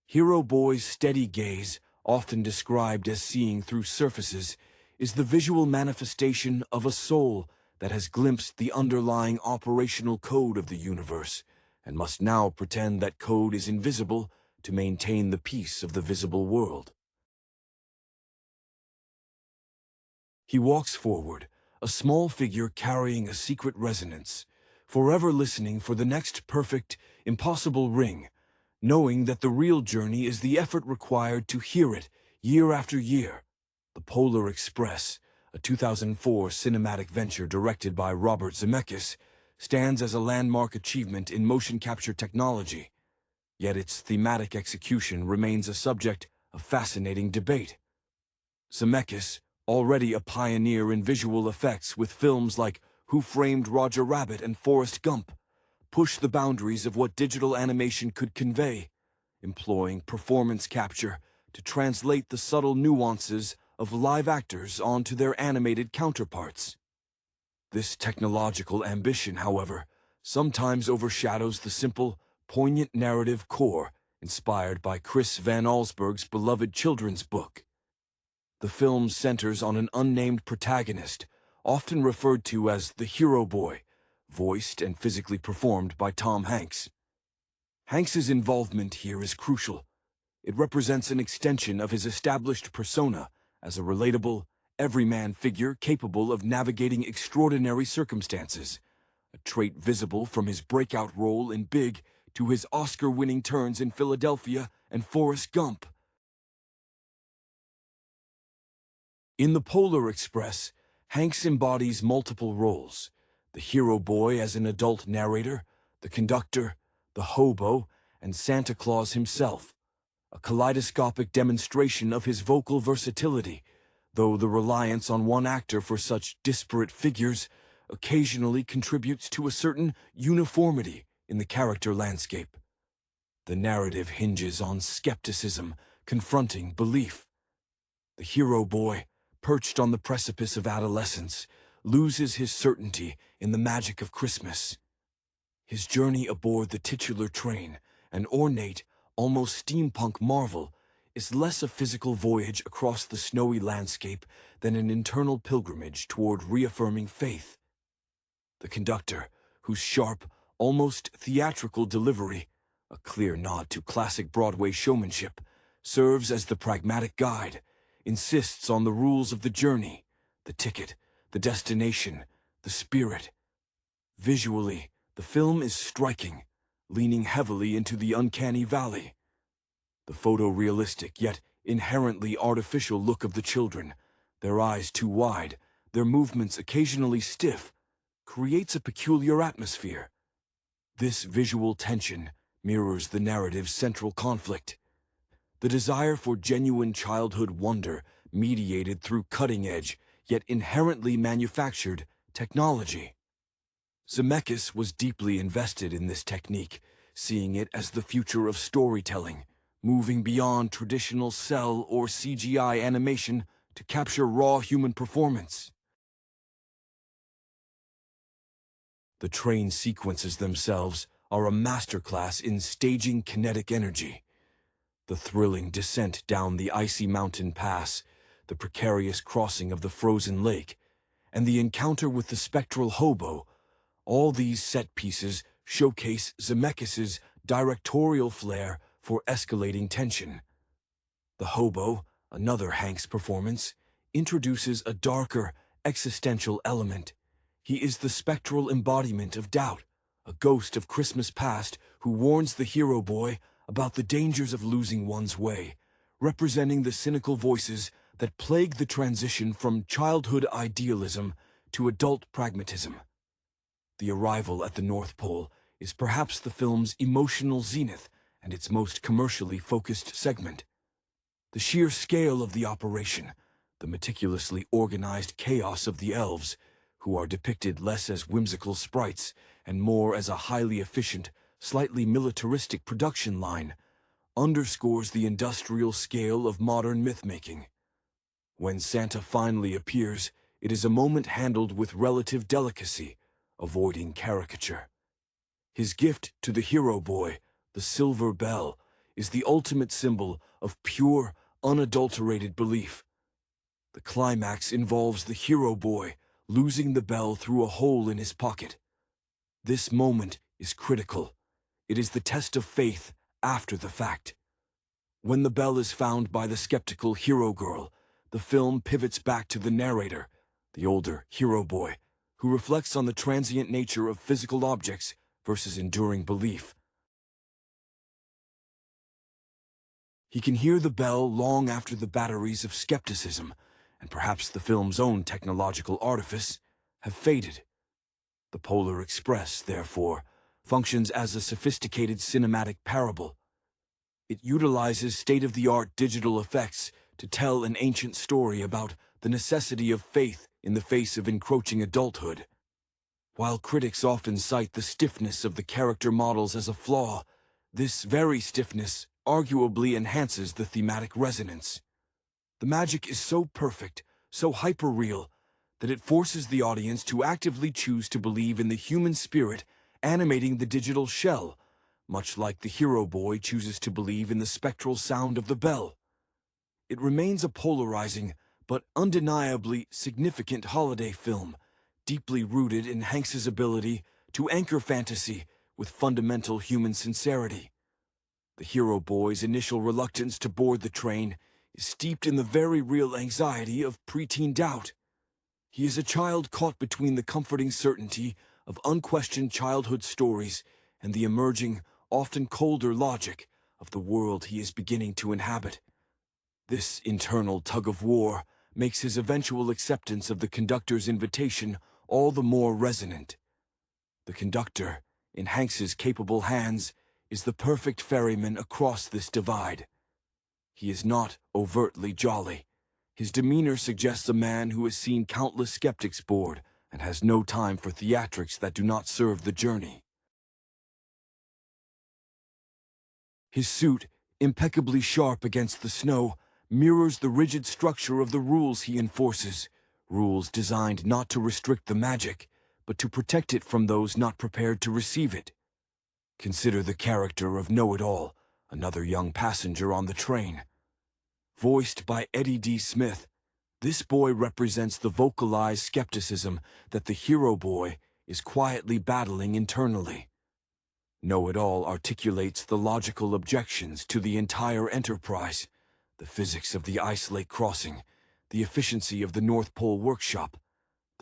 Hero Boy's steady gaze, often described as seeing through surfaces, is the visual manifestation of a soul that has glimpsed the underlying operational code of the universe, and must now pretend that code is invisible to maintain the peace of the visible world. He walks forward, a small figure carrying a secret resonance, forever listening for the next perfect, impossible ring, knowing that the real journey is the effort required to hear it year after year. The Polar Express, a 2004 cinematic venture directed by Robert Zemeckis, stands as a landmark achievement in motion capture technology. Yet its thematic execution remains a subject of fascinating debate. Zemeckis, already a pioneer in visual effects with films like Who Framed Roger Rabbit and Forrest Gump, pushed the boundaries of what digital animation could convey, employing performance capture to translate the subtle nuances of live actors onto their animated counterparts. This technological ambition, however, sometimes overshadows the simple, poignant narrative core inspired by Chris Van Allsburg's beloved children's book. The film centers on an unnamed protagonist, often referred to as the Hero Boy, voiced and physically performed by Tom Hanks. Hanks's involvement here is crucial. It represents an extension of his established persona as a relatable, everyman figure capable of navigating extraordinary circumstances, a trait visible from his breakout role in Big to his Oscar-winning turns in Philadelphia and Forrest Gump. In The Polar Express, Hanks embodies multiple roles: the Hero Boy as an adult narrator, the conductor, the hobo, and Santa Claus himself, a kaleidoscopic demonstration of his vocal versatility, though the reliance on one actor for such disparate figures occasionally contributes to a certain uniformity in the character landscape. The narrative hinges on skepticism confronting belief. The Hero Boy, perched on the precipice of adolescence, loses his certainty in the magic of Christmas. His journey aboard the titular train, an ornate, almost steampunk marvel, is less a physical voyage across the snowy landscape than an internal pilgrimage toward reaffirming faith. The conductor, whose sharp, almost theatrical delivery, a clear nod to classic Broadway showmanship, serves as the pragmatic guide, insists on the rules of the journey, the ticket, the destination, the spirit. Visually, the film is striking, leaning heavily into the uncanny valley. The photorealistic yet inherently artificial look of the children, their eyes too wide, their movements occasionally stiff, creates a peculiar atmosphere. This visual tension mirrors the narrative's central conflict, the desire for genuine childhood wonder mediated through cutting-edge, yet inherently manufactured, technology. Zemeckis was deeply invested in this technique, seeing it as the future of storytelling, moving beyond traditional cell or CGI animation to capture raw human performance. The train sequences themselves are a masterclass in staging kinetic energy. The thrilling descent down the icy mountain pass, the precarious crossing of the frozen lake, and the encounter with the spectral hobo, all these set pieces showcase Zemeckis' directorial flair for escalating tension. The hobo, another Hanks performance, introduces a darker, existential element. He is the spectral embodiment of doubt, a ghost of Christmas past who warns the hero boy about the dangers of losing one's way, representing the cynical voices that plague the transition from childhood idealism to adult pragmatism. The arrival at the North Pole is perhaps the film's emotional zenith and its most commercially focused segment. The sheer scale of the operation, the meticulously organized chaos of the elves, who are depicted less as whimsical sprites and more as a highly efficient, slightly militaristic production line, underscores the industrial scale of modern myth-making. When Santa finally appears, it is a moment handled with relative delicacy, avoiding caricature. His gift to the hero boy, the silver bell, is the ultimate symbol of pure, unadulterated belief. The climax involves the hero boy losing the bell through a hole in his pocket. This moment is critical. It is the test of faith after the fact. When the bell is found by the skeptical hero girl, the film pivots back to the narrator, the older hero boy, who reflects on the transient nature of physical objects versus enduring belief. He can hear the bell long after the batteries of skepticism, and perhaps the film's own technological artifice, have faded. The Polar Express, therefore, functions as a sophisticated cinematic parable. It utilizes state-of-the-art digital effects to tell an ancient story about the necessity of faith in the face of encroaching adulthood. While critics often cite the stiffness of the character models as a flaw, this very stiffness arguably enhances the thematic resonance. The magic is so perfect, so hyper-real, that it forces the audience to actively choose to believe in the human spirit animating the digital shell, much like the hero boy chooses to believe in the spectral sound of the bell. It remains a polarizing, but undeniably significant holiday film, deeply rooted in Hanks's ability to anchor fantasy with fundamental human sincerity. The hero boy's initial reluctance to board the train is steeped in the very real anxiety of preteen doubt. He is a child caught between the comforting certainty of unquestioned childhood stories and the emerging, often colder logic of the world he is beginning to inhabit. This internal tug-of-war makes his eventual acceptance of the conductor's invitation all the more resonant. The conductor, in Hanks's capable hands, is the perfect ferryman across this divide. He is not overtly jolly. His demeanor suggests a man who has seen countless skeptics board and has no time for theatrics that do not serve the journey. His suit, impeccably sharp against the snow, mirrors the rigid structure of the rules he enforces, rules designed not to restrict the magic, but to protect it from those not prepared to receive it. Consider the character of Know-It-All, another young passenger on the train. Voiced by Eddie D. Smith, this boy represents the vocalized skepticism that the hero boy is quietly battling internally. Know-It-All articulates the logical objections to the entire enterprise, the physics of the ice lake crossing, the efficiency of the North Pole workshop,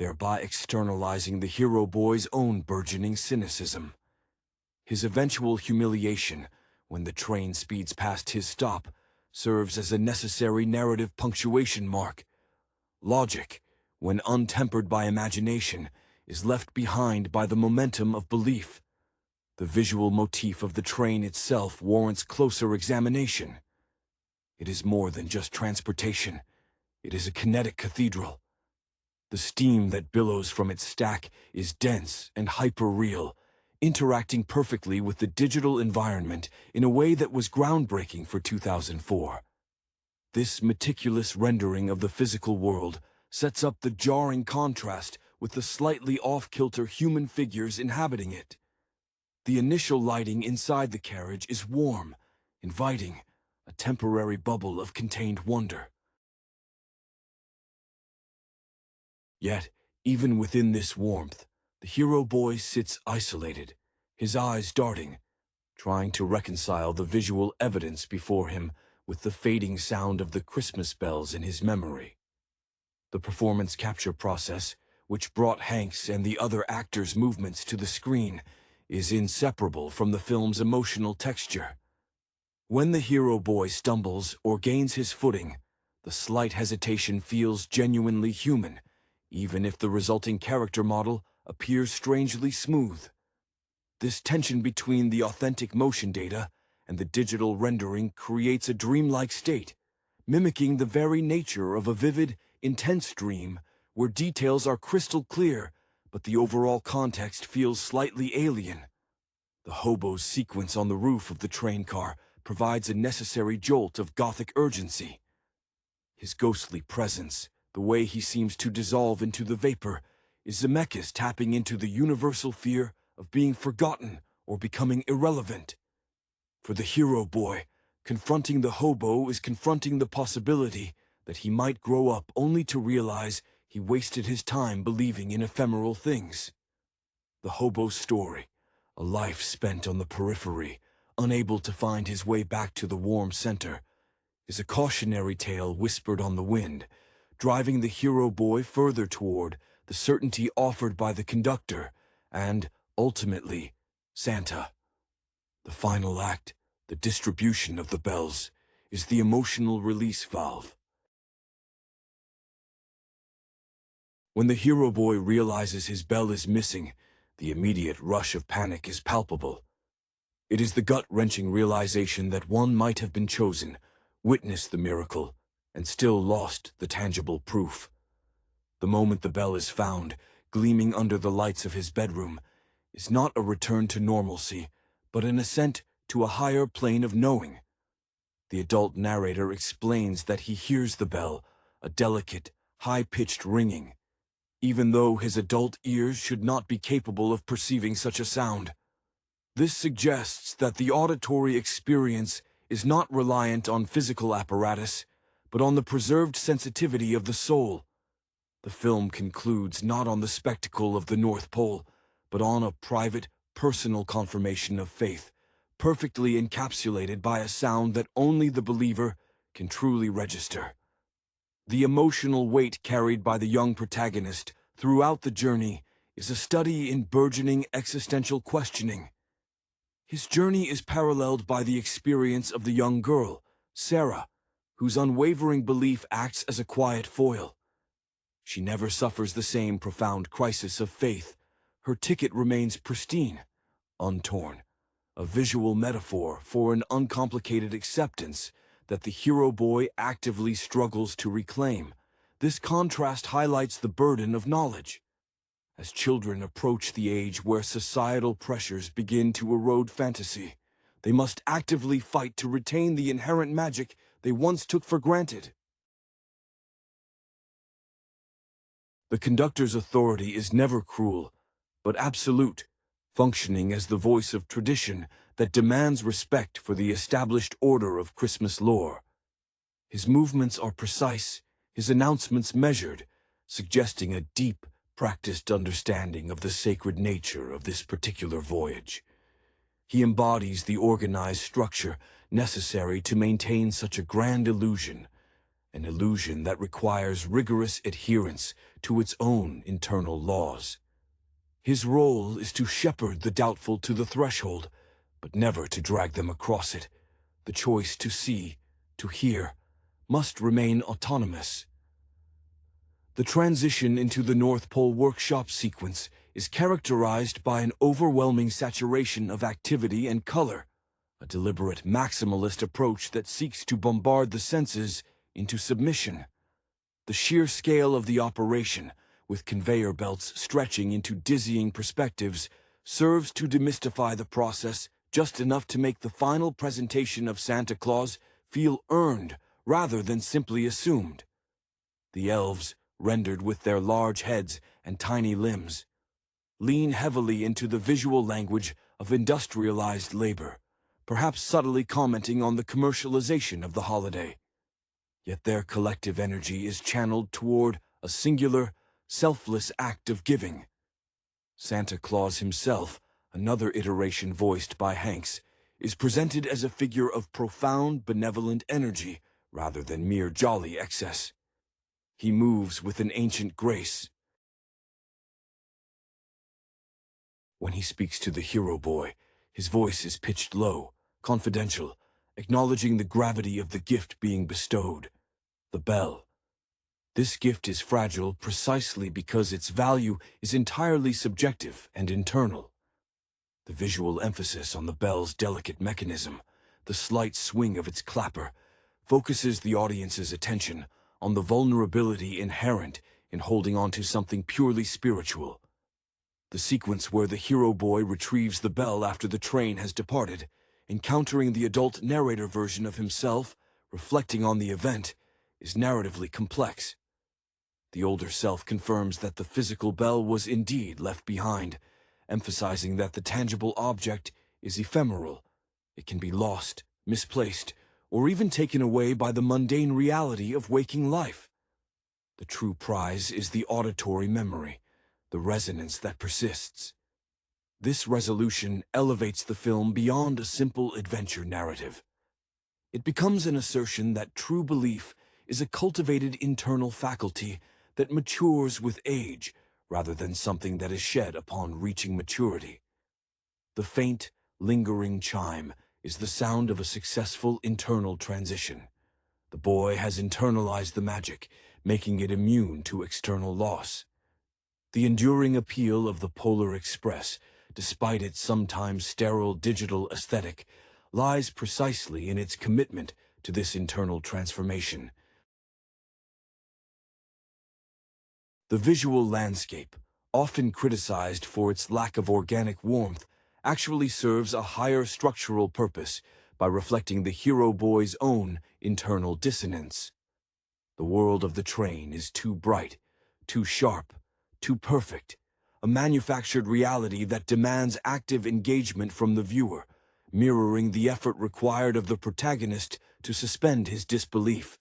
thereby externalizing the hero boy's own burgeoning cynicism. His eventual humiliation, when the train speeds past his stop, serves as a necessary narrative punctuation mark. Logic, when untempered by imagination, is left behind by the momentum of belief. The visual motif of the train itself warrants closer examination. It is more than just transportation. It is a kinetic cathedral. The steam that billows from its stack is dense and hyper-real, interacting perfectly with the digital environment in a way that was groundbreaking for 2004. This meticulous rendering of the physical world sets up the jarring contrast with the slightly off-kilter human figures inhabiting it. The initial lighting inside the carriage is warm, inviting, a temporary bubble of contained wonder. Yet, even within this warmth, the hero boy sits isolated, his eyes darting, trying to reconcile the visual evidence before him with the fading sound of the Christmas bells in his memory. The performance capture process, which brought Hanks and the other actors' movements to the screen, is inseparable from the film's emotional texture. When the hero boy stumbles or gains his footing, the slight hesitation feels genuinely human, even if the resulting character model appears strangely smooth. This tension between the authentic motion data and the digital rendering creates a dreamlike state, mimicking the very nature of a vivid, intense dream where details are crystal clear, but the overall context feels slightly alien. The hobo's sequence on the roof of the train car provides a necessary jolt of gothic urgency. His ghostly presence, the way he seems to dissolve into the vapor, is Zemeckis tapping into the universal fear of being forgotten or becoming irrelevant. For the hero boy, confronting the hobo is confronting the possibility that he might grow up only to realize he wasted his time believing in ephemeral things. The hobo's story, a life spent on the periphery, unable to find his way back to the warm center, is a cautionary tale whispered on the wind, driving the hero boy further toward the certainty offered by the conductor and, ultimately, Santa. The final act, the distribution of the bells, is the emotional release valve. When the hero boy realizes his bell is missing, the immediate rush of panic is palpable. It is the gut-wrenching realization that one might have been chosen, witnessed the miracle, and still lost the tangible proof. The moment the bell is found, gleaming under the lights of his bedroom, is not a return to normalcy, but an ascent to a higher plane of knowing. The adult narrator explains that he hears the bell, a delicate, high-pitched ringing, even though his adult ears should not be capable of perceiving such a sound. This suggests that the auditory experience is not reliant on physical apparatus, but on the preserved sensitivity of the soul. The film concludes not on the spectacle of the North Pole, but on a private, personal confirmation of faith, perfectly encapsulated by a sound that only the believer can truly register. The emotional weight carried by the young protagonist throughout the journey is a study in burgeoning existential questioning. His journey is paralleled by the experience of the young girl, Sarah, whose unwavering belief acts as a quiet foil. She never suffers the same profound crisis of faith. Her ticket remains pristine, untorn, a visual metaphor for an uncomplicated acceptance that the hero boy actively struggles to reclaim. This contrast highlights the burden of knowledge. As children approach the age where societal pressures begin to erode fantasy, they must actively fight to retain the inherent magic they once took for granted. The conductor's authority is never cruel, but absolute, functioning as the voice of tradition that demands respect for the established order of Christmas lore. His movements are precise, his announcements measured, suggesting a deep, practiced understanding of the sacred nature of this particular voyage. He embodies the organized structure necessary to maintain such a grand illusion, an illusion that requires rigorous adherence to its own internal laws. His role is to shepherd the doubtful to the threshold, but never to drag them across it. The choice to see, to hear, must remain autonomous. The transition into the North Pole workshop sequence is characterized by an overwhelming saturation of activity and color, a deliberate maximalist approach that seeks to bombard the senses into submission. The sheer scale of the operation, with conveyor belts stretching into dizzying perspectives, serves to demystify the process just enough to make the final presentation of Santa Claus feel earned rather than simply assumed. The elves, rendered with their large heads and tiny limbs, lean heavily into the visual language of industrialized labor, perhaps subtly commenting on the commercialization of the holiday. Yet their collective energy is channeled toward a singular, selfless act of giving. Santa Claus himself, another iteration voiced by Hanks, is presented as a figure of profound, benevolent energy rather than mere jolly excess. He moves with an ancient grace. When he speaks to the hero boy, his voice is pitched low, confidential, acknowledging the gravity of the gift being bestowed. The bell. This gift is fragile precisely because its value is entirely subjective and internal. The visual emphasis on the bell's delicate mechanism, the slight swing of its clapper, focuses the audience's attention on the vulnerability inherent in holding on to something purely spiritual. The sequence where the hero boy retrieves the bell after the train has departed, encountering the adult narrator version of himself, reflecting on the event, is narratively complex. The older self confirms that the physical bell was indeed left behind, emphasizing that the tangible object is ephemeral. It can be lost, misplaced, or even taken away by the mundane reality of waking life. The true prize is the auditory memory, the resonance that persists. This resolution elevates the film beyond a simple adventure narrative. It becomes an assertion that true belief is a cultivated internal faculty that matures with age, rather than something that is shed upon reaching maturity. The faint, lingering chime is the sound of a successful internal transition. The boy has internalized the magic, making it immune to external loss. The enduring appeal of the Polar Express, despite its sometimes sterile digital aesthetic, lies precisely in its commitment to this internal transformation. The visual landscape, often criticized for its lack of organic warmth, actually serves a higher structural purpose by reflecting the hero boy's own internal dissonance. The world of the train is too bright, too sharp, too perfect, a manufactured reality that demands active engagement from the viewer, mirroring the effort required of the protagonist to suspend his disbelief.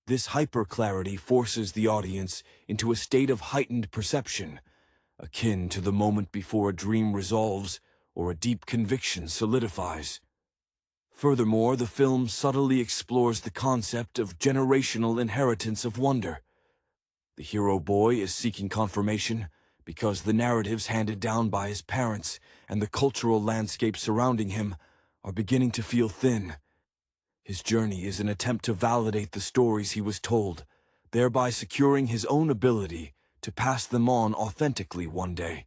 This hyper-clarity forces the audience into a state of heightened perception, akin to the moment before a dream resolves or a deep conviction solidifies. Furthermore, the film subtly explores the concept of generational inheritance of wonder. The hero boy is seeking confirmation because the narratives handed down by his parents and the cultural landscape surrounding him are beginning to feel thin. His journey is an attempt to validate the stories he was told, thereby securing his own ability to pass them on authentically one day.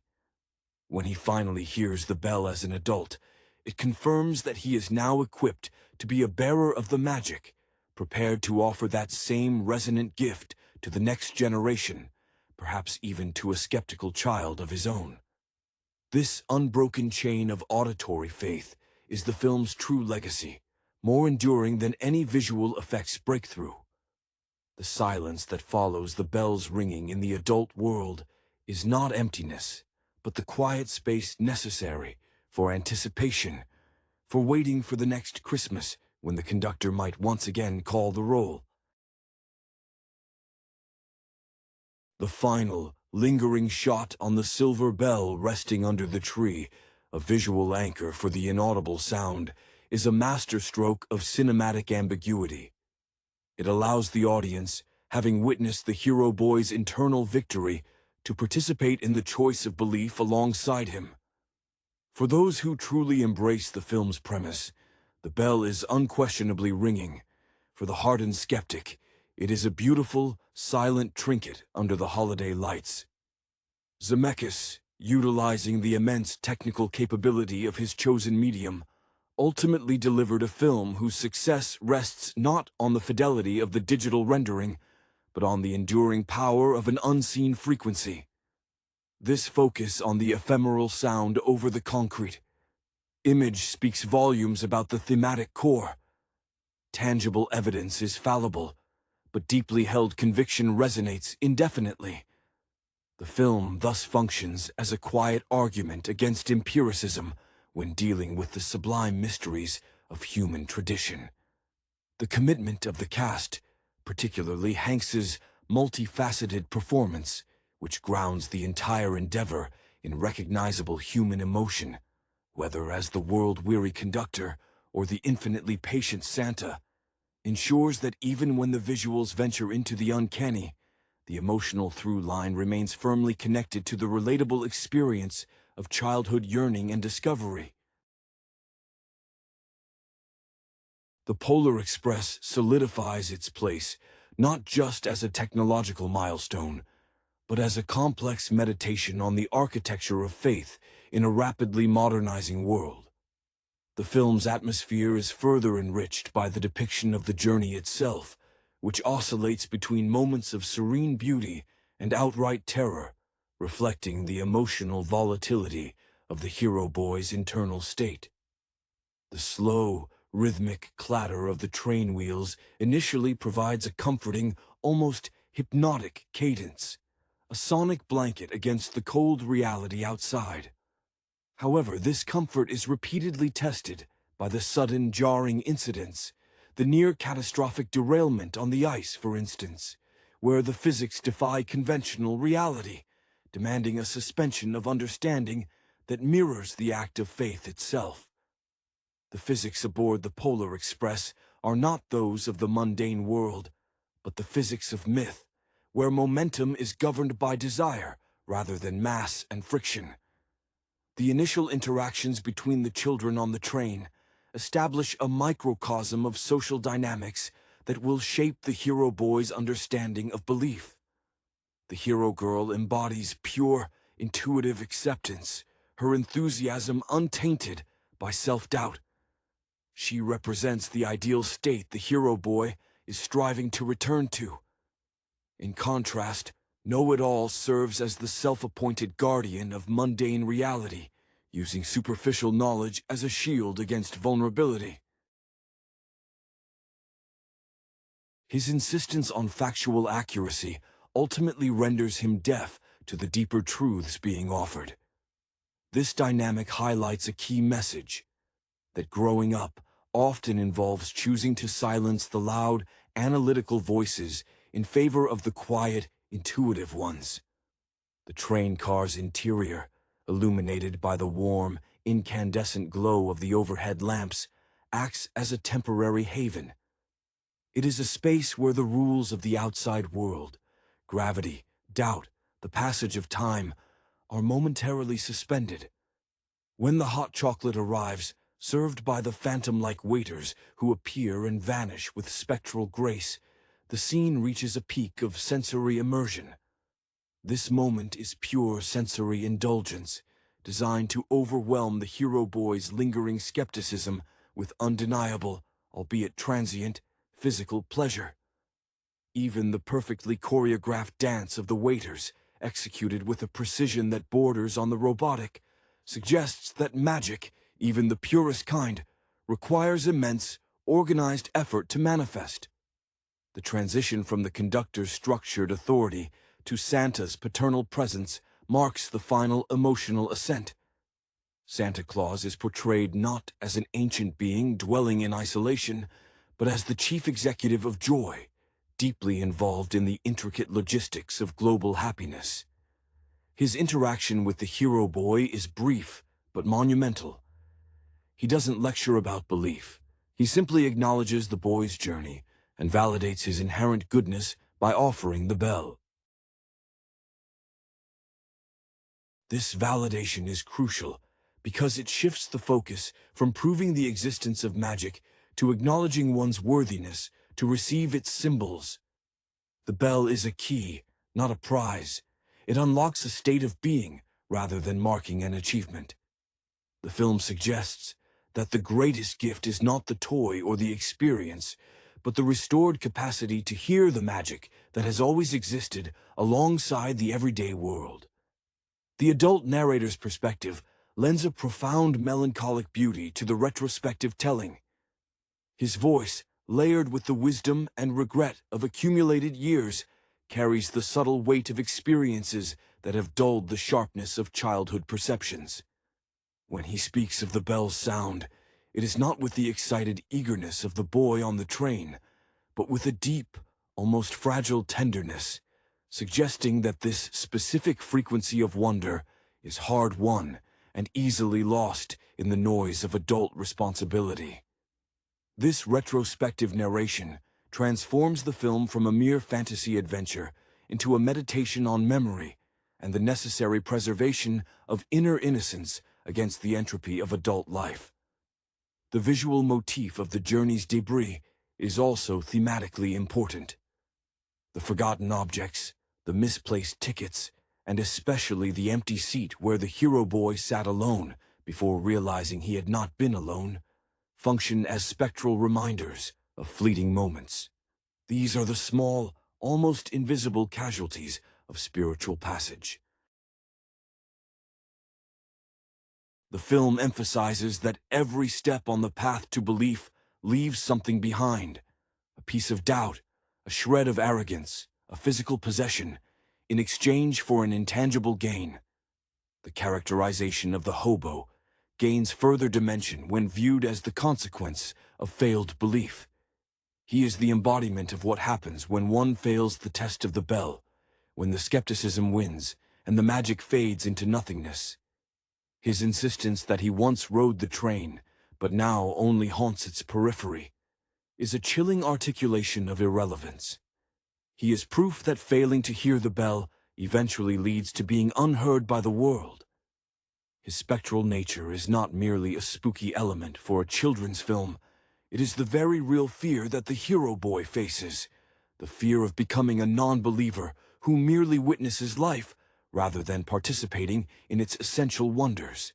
When he finally hears the bell as an adult, it confirms that he is now equipped to be a bearer of the magic, prepared to offer that same resonant gift to the next generation, perhaps even to a skeptical child of his own. This unbroken chain of auditory faith is the film's true legacy, more enduring than any visual effects breakthrough. The silence that follows the bell's ringing in the adult world is not emptiness, but the quiet space necessary for anticipation, for waiting for the next Christmas when the conductor might once again call the roll. The final, lingering shot on the silver bell resting under the tree, a visual anchor for the inaudible sound, is a masterstroke of cinematic ambiguity. It allows the audience, having witnessed the hero boy's internal victory, to participate in the choice of belief alongside him. For those who truly embrace the film's premise, the bell is unquestionably ringing. For the hardened skeptic, it is a beautiful, silent trinket under the holiday lights. Zemeckis, utilizing the immense technical capability of his chosen medium, ultimately delivered a film whose success rests not on the fidelity of the digital rendering, but on the enduring power of an unseen frequency. This focus on the ephemeral sound over the concrete image speaks volumes about the thematic core. Tangible evidence is fallible, but deeply held conviction resonates indefinitely. The film thus functions as a quiet argument against empiricism when dealing with the sublime mysteries of human tradition. The commitment of the cast, particularly Hanks's multifaceted performance, which grounds the entire endeavor in recognizable human emotion, whether as the world-weary conductor or the infinitely patient Santa, ensures that even when the visuals venture into the uncanny, the emotional through line remains firmly connected to the relatable experience of childhood yearning and discovery. The Polar Express solidifies its place not just as a technological milestone, but as a complex meditation on the architecture of faith in a rapidly modernizing world. The film's atmosphere is further enriched by the depiction of the journey itself, which oscillates between moments of serene beauty and outright terror, reflecting the emotional volatility of the hero boy's internal state. The slow, rhythmic clatter of the train wheels initially provides a comforting, almost hypnotic cadence, a sonic blanket against the cold reality outside. However, this comfort is repeatedly tested by the sudden, jarring incidents, the near-catastrophic derailment on the ice, for instance, where the physics defy conventional reality, demanding a suspension of understanding that mirrors the act of faith itself. The physics aboard the Polar Express are not those of the mundane world, but the physics of myth, where momentum is governed by desire rather than mass and friction. The initial interactions between the children on the train establish a microcosm of social dynamics that will shape the hero boy's understanding of belief. The hero girl embodies pure, intuitive acceptance, her enthusiasm untainted by self-doubt. She represents the ideal state the hero boy is striving to return to. In contrast, Know-It-All serves as the self-appointed guardian of mundane reality, using superficial knowledge as a shield against vulnerability. His insistence on factual accuracy ultimately renders him deaf to the deeper truths being offered. This dynamic highlights a key message: that growing up often involves choosing to silence the loud, analytical voices in favor of the quiet, intuitive ones. The train car's interior, illuminated by the warm, incandescent glow of the overhead lamps, acts as a temporary haven. It is a space where the rules of the outside world, gravity, doubt, the passage of time, are momentarily suspended. When the hot chocolate arrives, served by the phantom-like waiters who appear and vanish with spectral grace, the scene reaches a peak of sensory immersion. This moment is pure sensory indulgence, designed to overwhelm the hero boy's lingering skepticism with undeniable, albeit transient, physical pleasure. Even the perfectly choreographed dance of the waiters, executed with a precision that borders on the robotic, suggests that magic, even the purest kind, requires immense, organized effort to manifest. The transition from the conductor's structured authority to Santa's paternal presence marks the final emotional ascent. Santa Claus is portrayed not as an ancient being dwelling in isolation, but as the chief executive of joy, deeply involved in the intricate logistics of global happiness. His interaction with the hero boy is brief but monumental. He doesn't lecture about belief. He simply acknowledges the boy's journey and validates his inherent goodness by offering the bell. This validation is crucial because it shifts the focus from proving the existence of magic to acknowledging one's worthiness to receive its symbols. The bell is a key, not a prize. It unlocks a state of being rather than marking an achievement. The film suggests that the greatest gift is not the toy or the experience, but the restored capacity to hear the magic that has always existed alongside the everyday world. The adult narrator's perspective lends a profound melancholic beauty to the retrospective telling. His voice, layered with the wisdom and regret of accumulated years, carries the subtle weight of experiences that have dulled the sharpness of childhood perceptions. When he speaks of the bell's sound, it is not with the excited eagerness of the boy on the train, but with a deep, almost fragile tenderness, suggesting that this specific frequency of wonder is hard-won and easily lost in the noise of adult responsibility. This retrospective narration transforms the film from a mere fantasy adventure into a meditation on memory and the necessary preservation of inner innocence against the entropy of adult life. The visual motif of the journey's debris is also thematically important. The forgotten objects, the misplaced tickets, and especially the empty seat where the hero boy sat alone before realizing he had not been alone, function as spectral reminders of fleeting moments. These are the small, almost invisible casualties of spiritual passage. The film emphasizes that every step on the path to belief leaves something behind, a piece of doubt, a shred of arrogance, a physical possession, in exchange for an intangible gain. The characterization of the hobo gains further dimension when viewed as the consequence of failed belief. He is the embodiment of what happens when one fails the test of the bell, when the skepticism wins and the magic fades into nothingness. His insistence that he once rode the train, but now only haunts its periphery, is a chilling articulation of irrelevance. He is proof that failing to hear the bell eventually leads to being unheard by the world. His spectral nature is not merely a spooky element for a children's film. It is the very real fear that the hero boy faces, the fear of becoming a non-believer who merely witnesses life rather than participating in its essential wonders.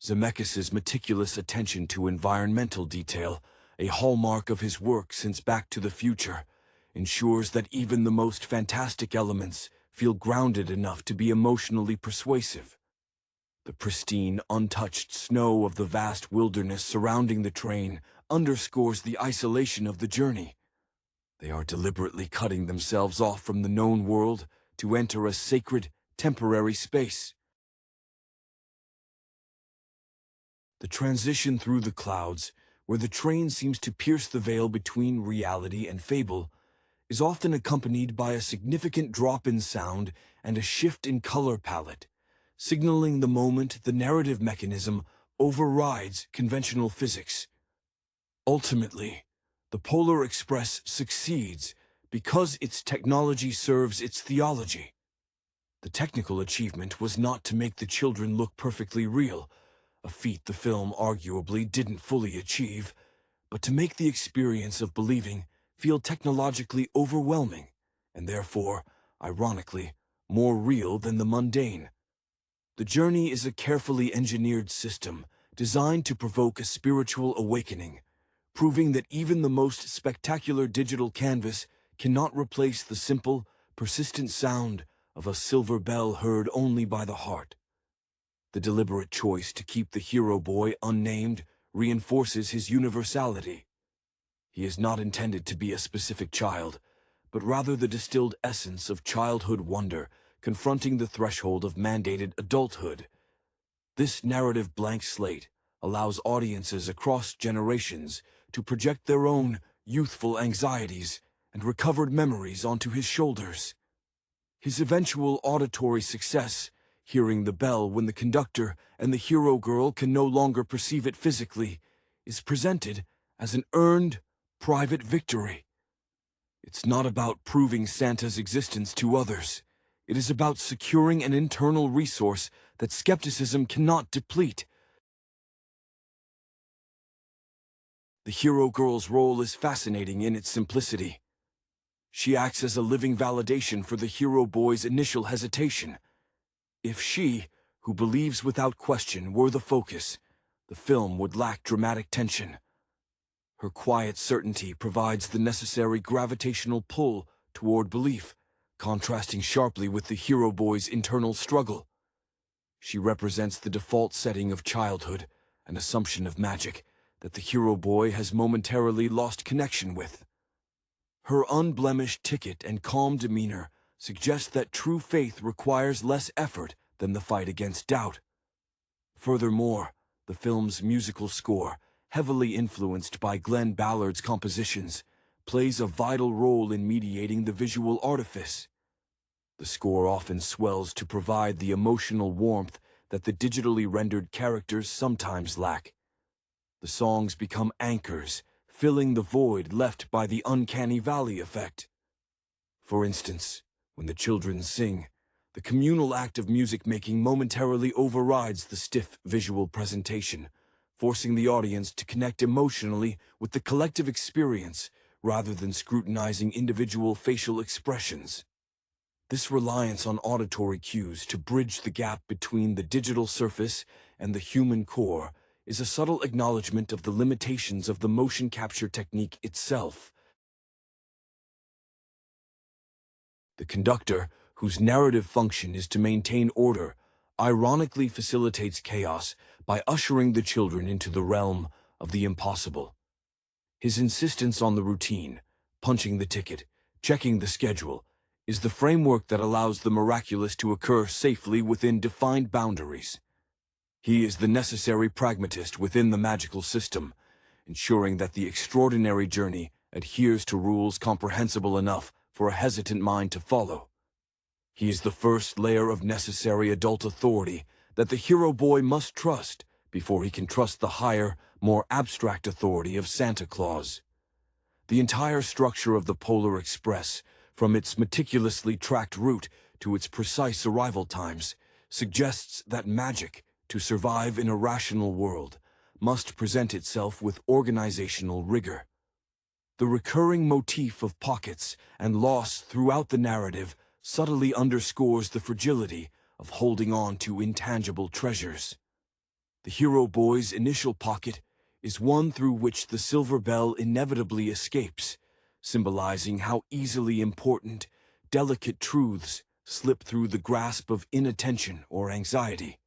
Zemeckis' meticulous attention to environmental detail, a hallmark of his work since Back to the Future, ensures that even the most fantastic elements feel grounded enough to be emotionally persuasive. The pristine, untouched snow of the vast wilderness surrounding the train underscores the isolation of the journey. They are deliberately cutting themselves off from the known world to enter a sacred, temporary space. The transition through the clouds, where the train seems to pierce the veil between reality and fable, is often accompanied by a significant drop in sound and a shift in color palette, signaling the moment the narrative mechanism overrides conventional physics. Ultimately, the Polar Express succeeds because its technology serves its theology. The technical achievement was not to make the children look perfectly real, a feat the film arguably didn't fully achieve, but to make the experience of believing feel technologically overwhelming, and therefore, ironically, more real than the mundane. The journey is a carefully engineered system designed to provoke a spiritual awakening, proving that even the most spectacular digital canvas cannot replace the simple, persistent sound of a silver bell heard only by the heart. The deliberate choice to keep the hero boy unnamed reinforces his universality. He is not intended to be a specific child, but rather the distilled essence of childhood wonder confronting the threshold of mandated adulthood. This narrative blank slate allows audiences across generations to project their own youthful anxieties and recovered memories onto his shoulders. His eventual auditory success, hearing the bell when the conductor and the hero girl can no longer perceive it physically, is presented as an earned, private victory. It's not about proving Santa's existence to others. It is about securing an internal resource that skepticism cannot deplete. The hero girl's role is fascinating in its simplicity. She acts as a living validation for the hero boy's initial hesitation. If she, who believes without question, were the focus, the film would lack dramatic tension. Her quiet certainty provides the necessary gravitational pull toward belief, contrasting sharply with the hero boy's internal struggle. She represents the default setting of childhood, an assumption of magic that the hero boy has momentarily lost connection with. Her unblemished ticket and calm demeanor suggest that true faith requires less effort than the fight against doubt. Furthermore, the film's musical score, heavily influenced by Glenn Ballard's compositions, plays a vital role in mediating the visual artifice. The score often swells to provide the emotional warmth that the digitally rendered characters sometimes lack. The songs become anchors, filling the void left by the uncanny valley effect. For instance, when the children sing, the communal act of music-making momentarily overrides the stiff visual presentation, forcing the audience to connect emotionally with the collective experience rather than scrutinizing individual facial expressions. This reliance on auditory cues to bridge the gap between the digital surface and the human core is a subtle acknowledgement of the limitations of the motion capture technique itself. The conductor, whose narrative function is to maintain order, ironically facilitates chaos by ushering the children into the realm of the impossible. His insistence on the routine, punching the ticket, checking the schedule, is the framework that allows the miraculous to occur safely within defined boundaries. He is the necessary pragmatist within the magical system, ensuring that the extraordinary journey adheres to rules comprehensible enough for a hesitant mind to follow. He is the first layer of necessary adult authority that the hero boy must trust before he can trust the higher, more abstract authority of Santa Claus. The entire structure of the Polar Express, from its meticulously tracked route to its precise arrival times, suggests that magic, to survive in a rational world, must present itself with organizational rigor. The recurring motif of pockets and loss throughout the narrative subtly underscores the fragility of holding on to intangible treasures. The hero boy's initial pocket is one through which the silver bell inevitably escapes, symbolizing how easily important, delicate truths slip through the grasp of inattention or anxiety.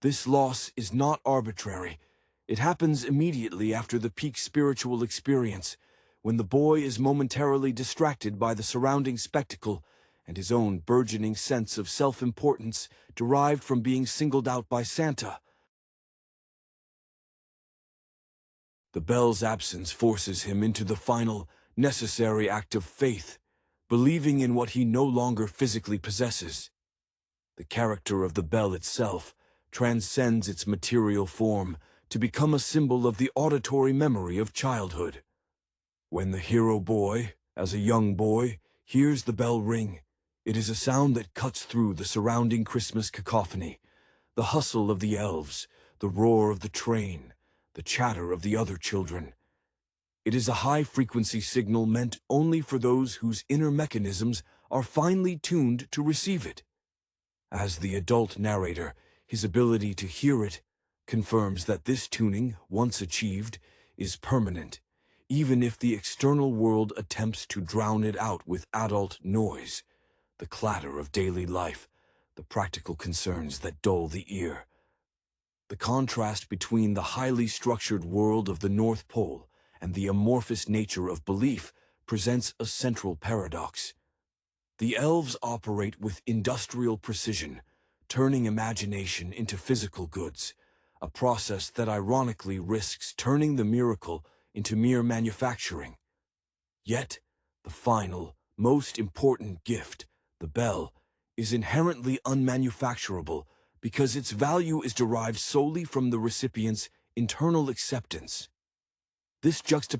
This loss is not arbitrary. It happens immediately after the peak spiritual experience, when the boy is momentarily distracted by the surrounding spectacle and his own burgeoning sense of self-importance derived from being singled out by Santa. The bell's absence forces him into the final, necessary act of faith, believing in what he no longer physically possesses. The character of the bell itself transcends its material form to become a symbol of the auditory memory of childhood. When the hero boy, as a young boy, hears the bell ring, it is a sound that cuts through the surrounding Christmas cacophony, the hustle of the elves, the roar of the train, the chatter of the other children. It is a high-frequency signal meant only for those whose inner mechanisms are finely tuned to receive it. As the adult narrator, his ability to hear it confirms that this tuning, once achieved, is permanent, even if the external world attempts to drown it out with adult noise, the clatter of daily life, the practical concerns that dull the ear. The contrast between the highly structured world of the North Pole and the amorphous nature of belief presents a central paradox. The elves operate with industrial precision, turning imagination into physical goods, a process that ironically risks turning the miracle into mere manufacturing. Yet, the final, most important gift, the bell, is inherently unmanufacturable because its value is derived solely from the recipient's internal acceptance. This juxtaposition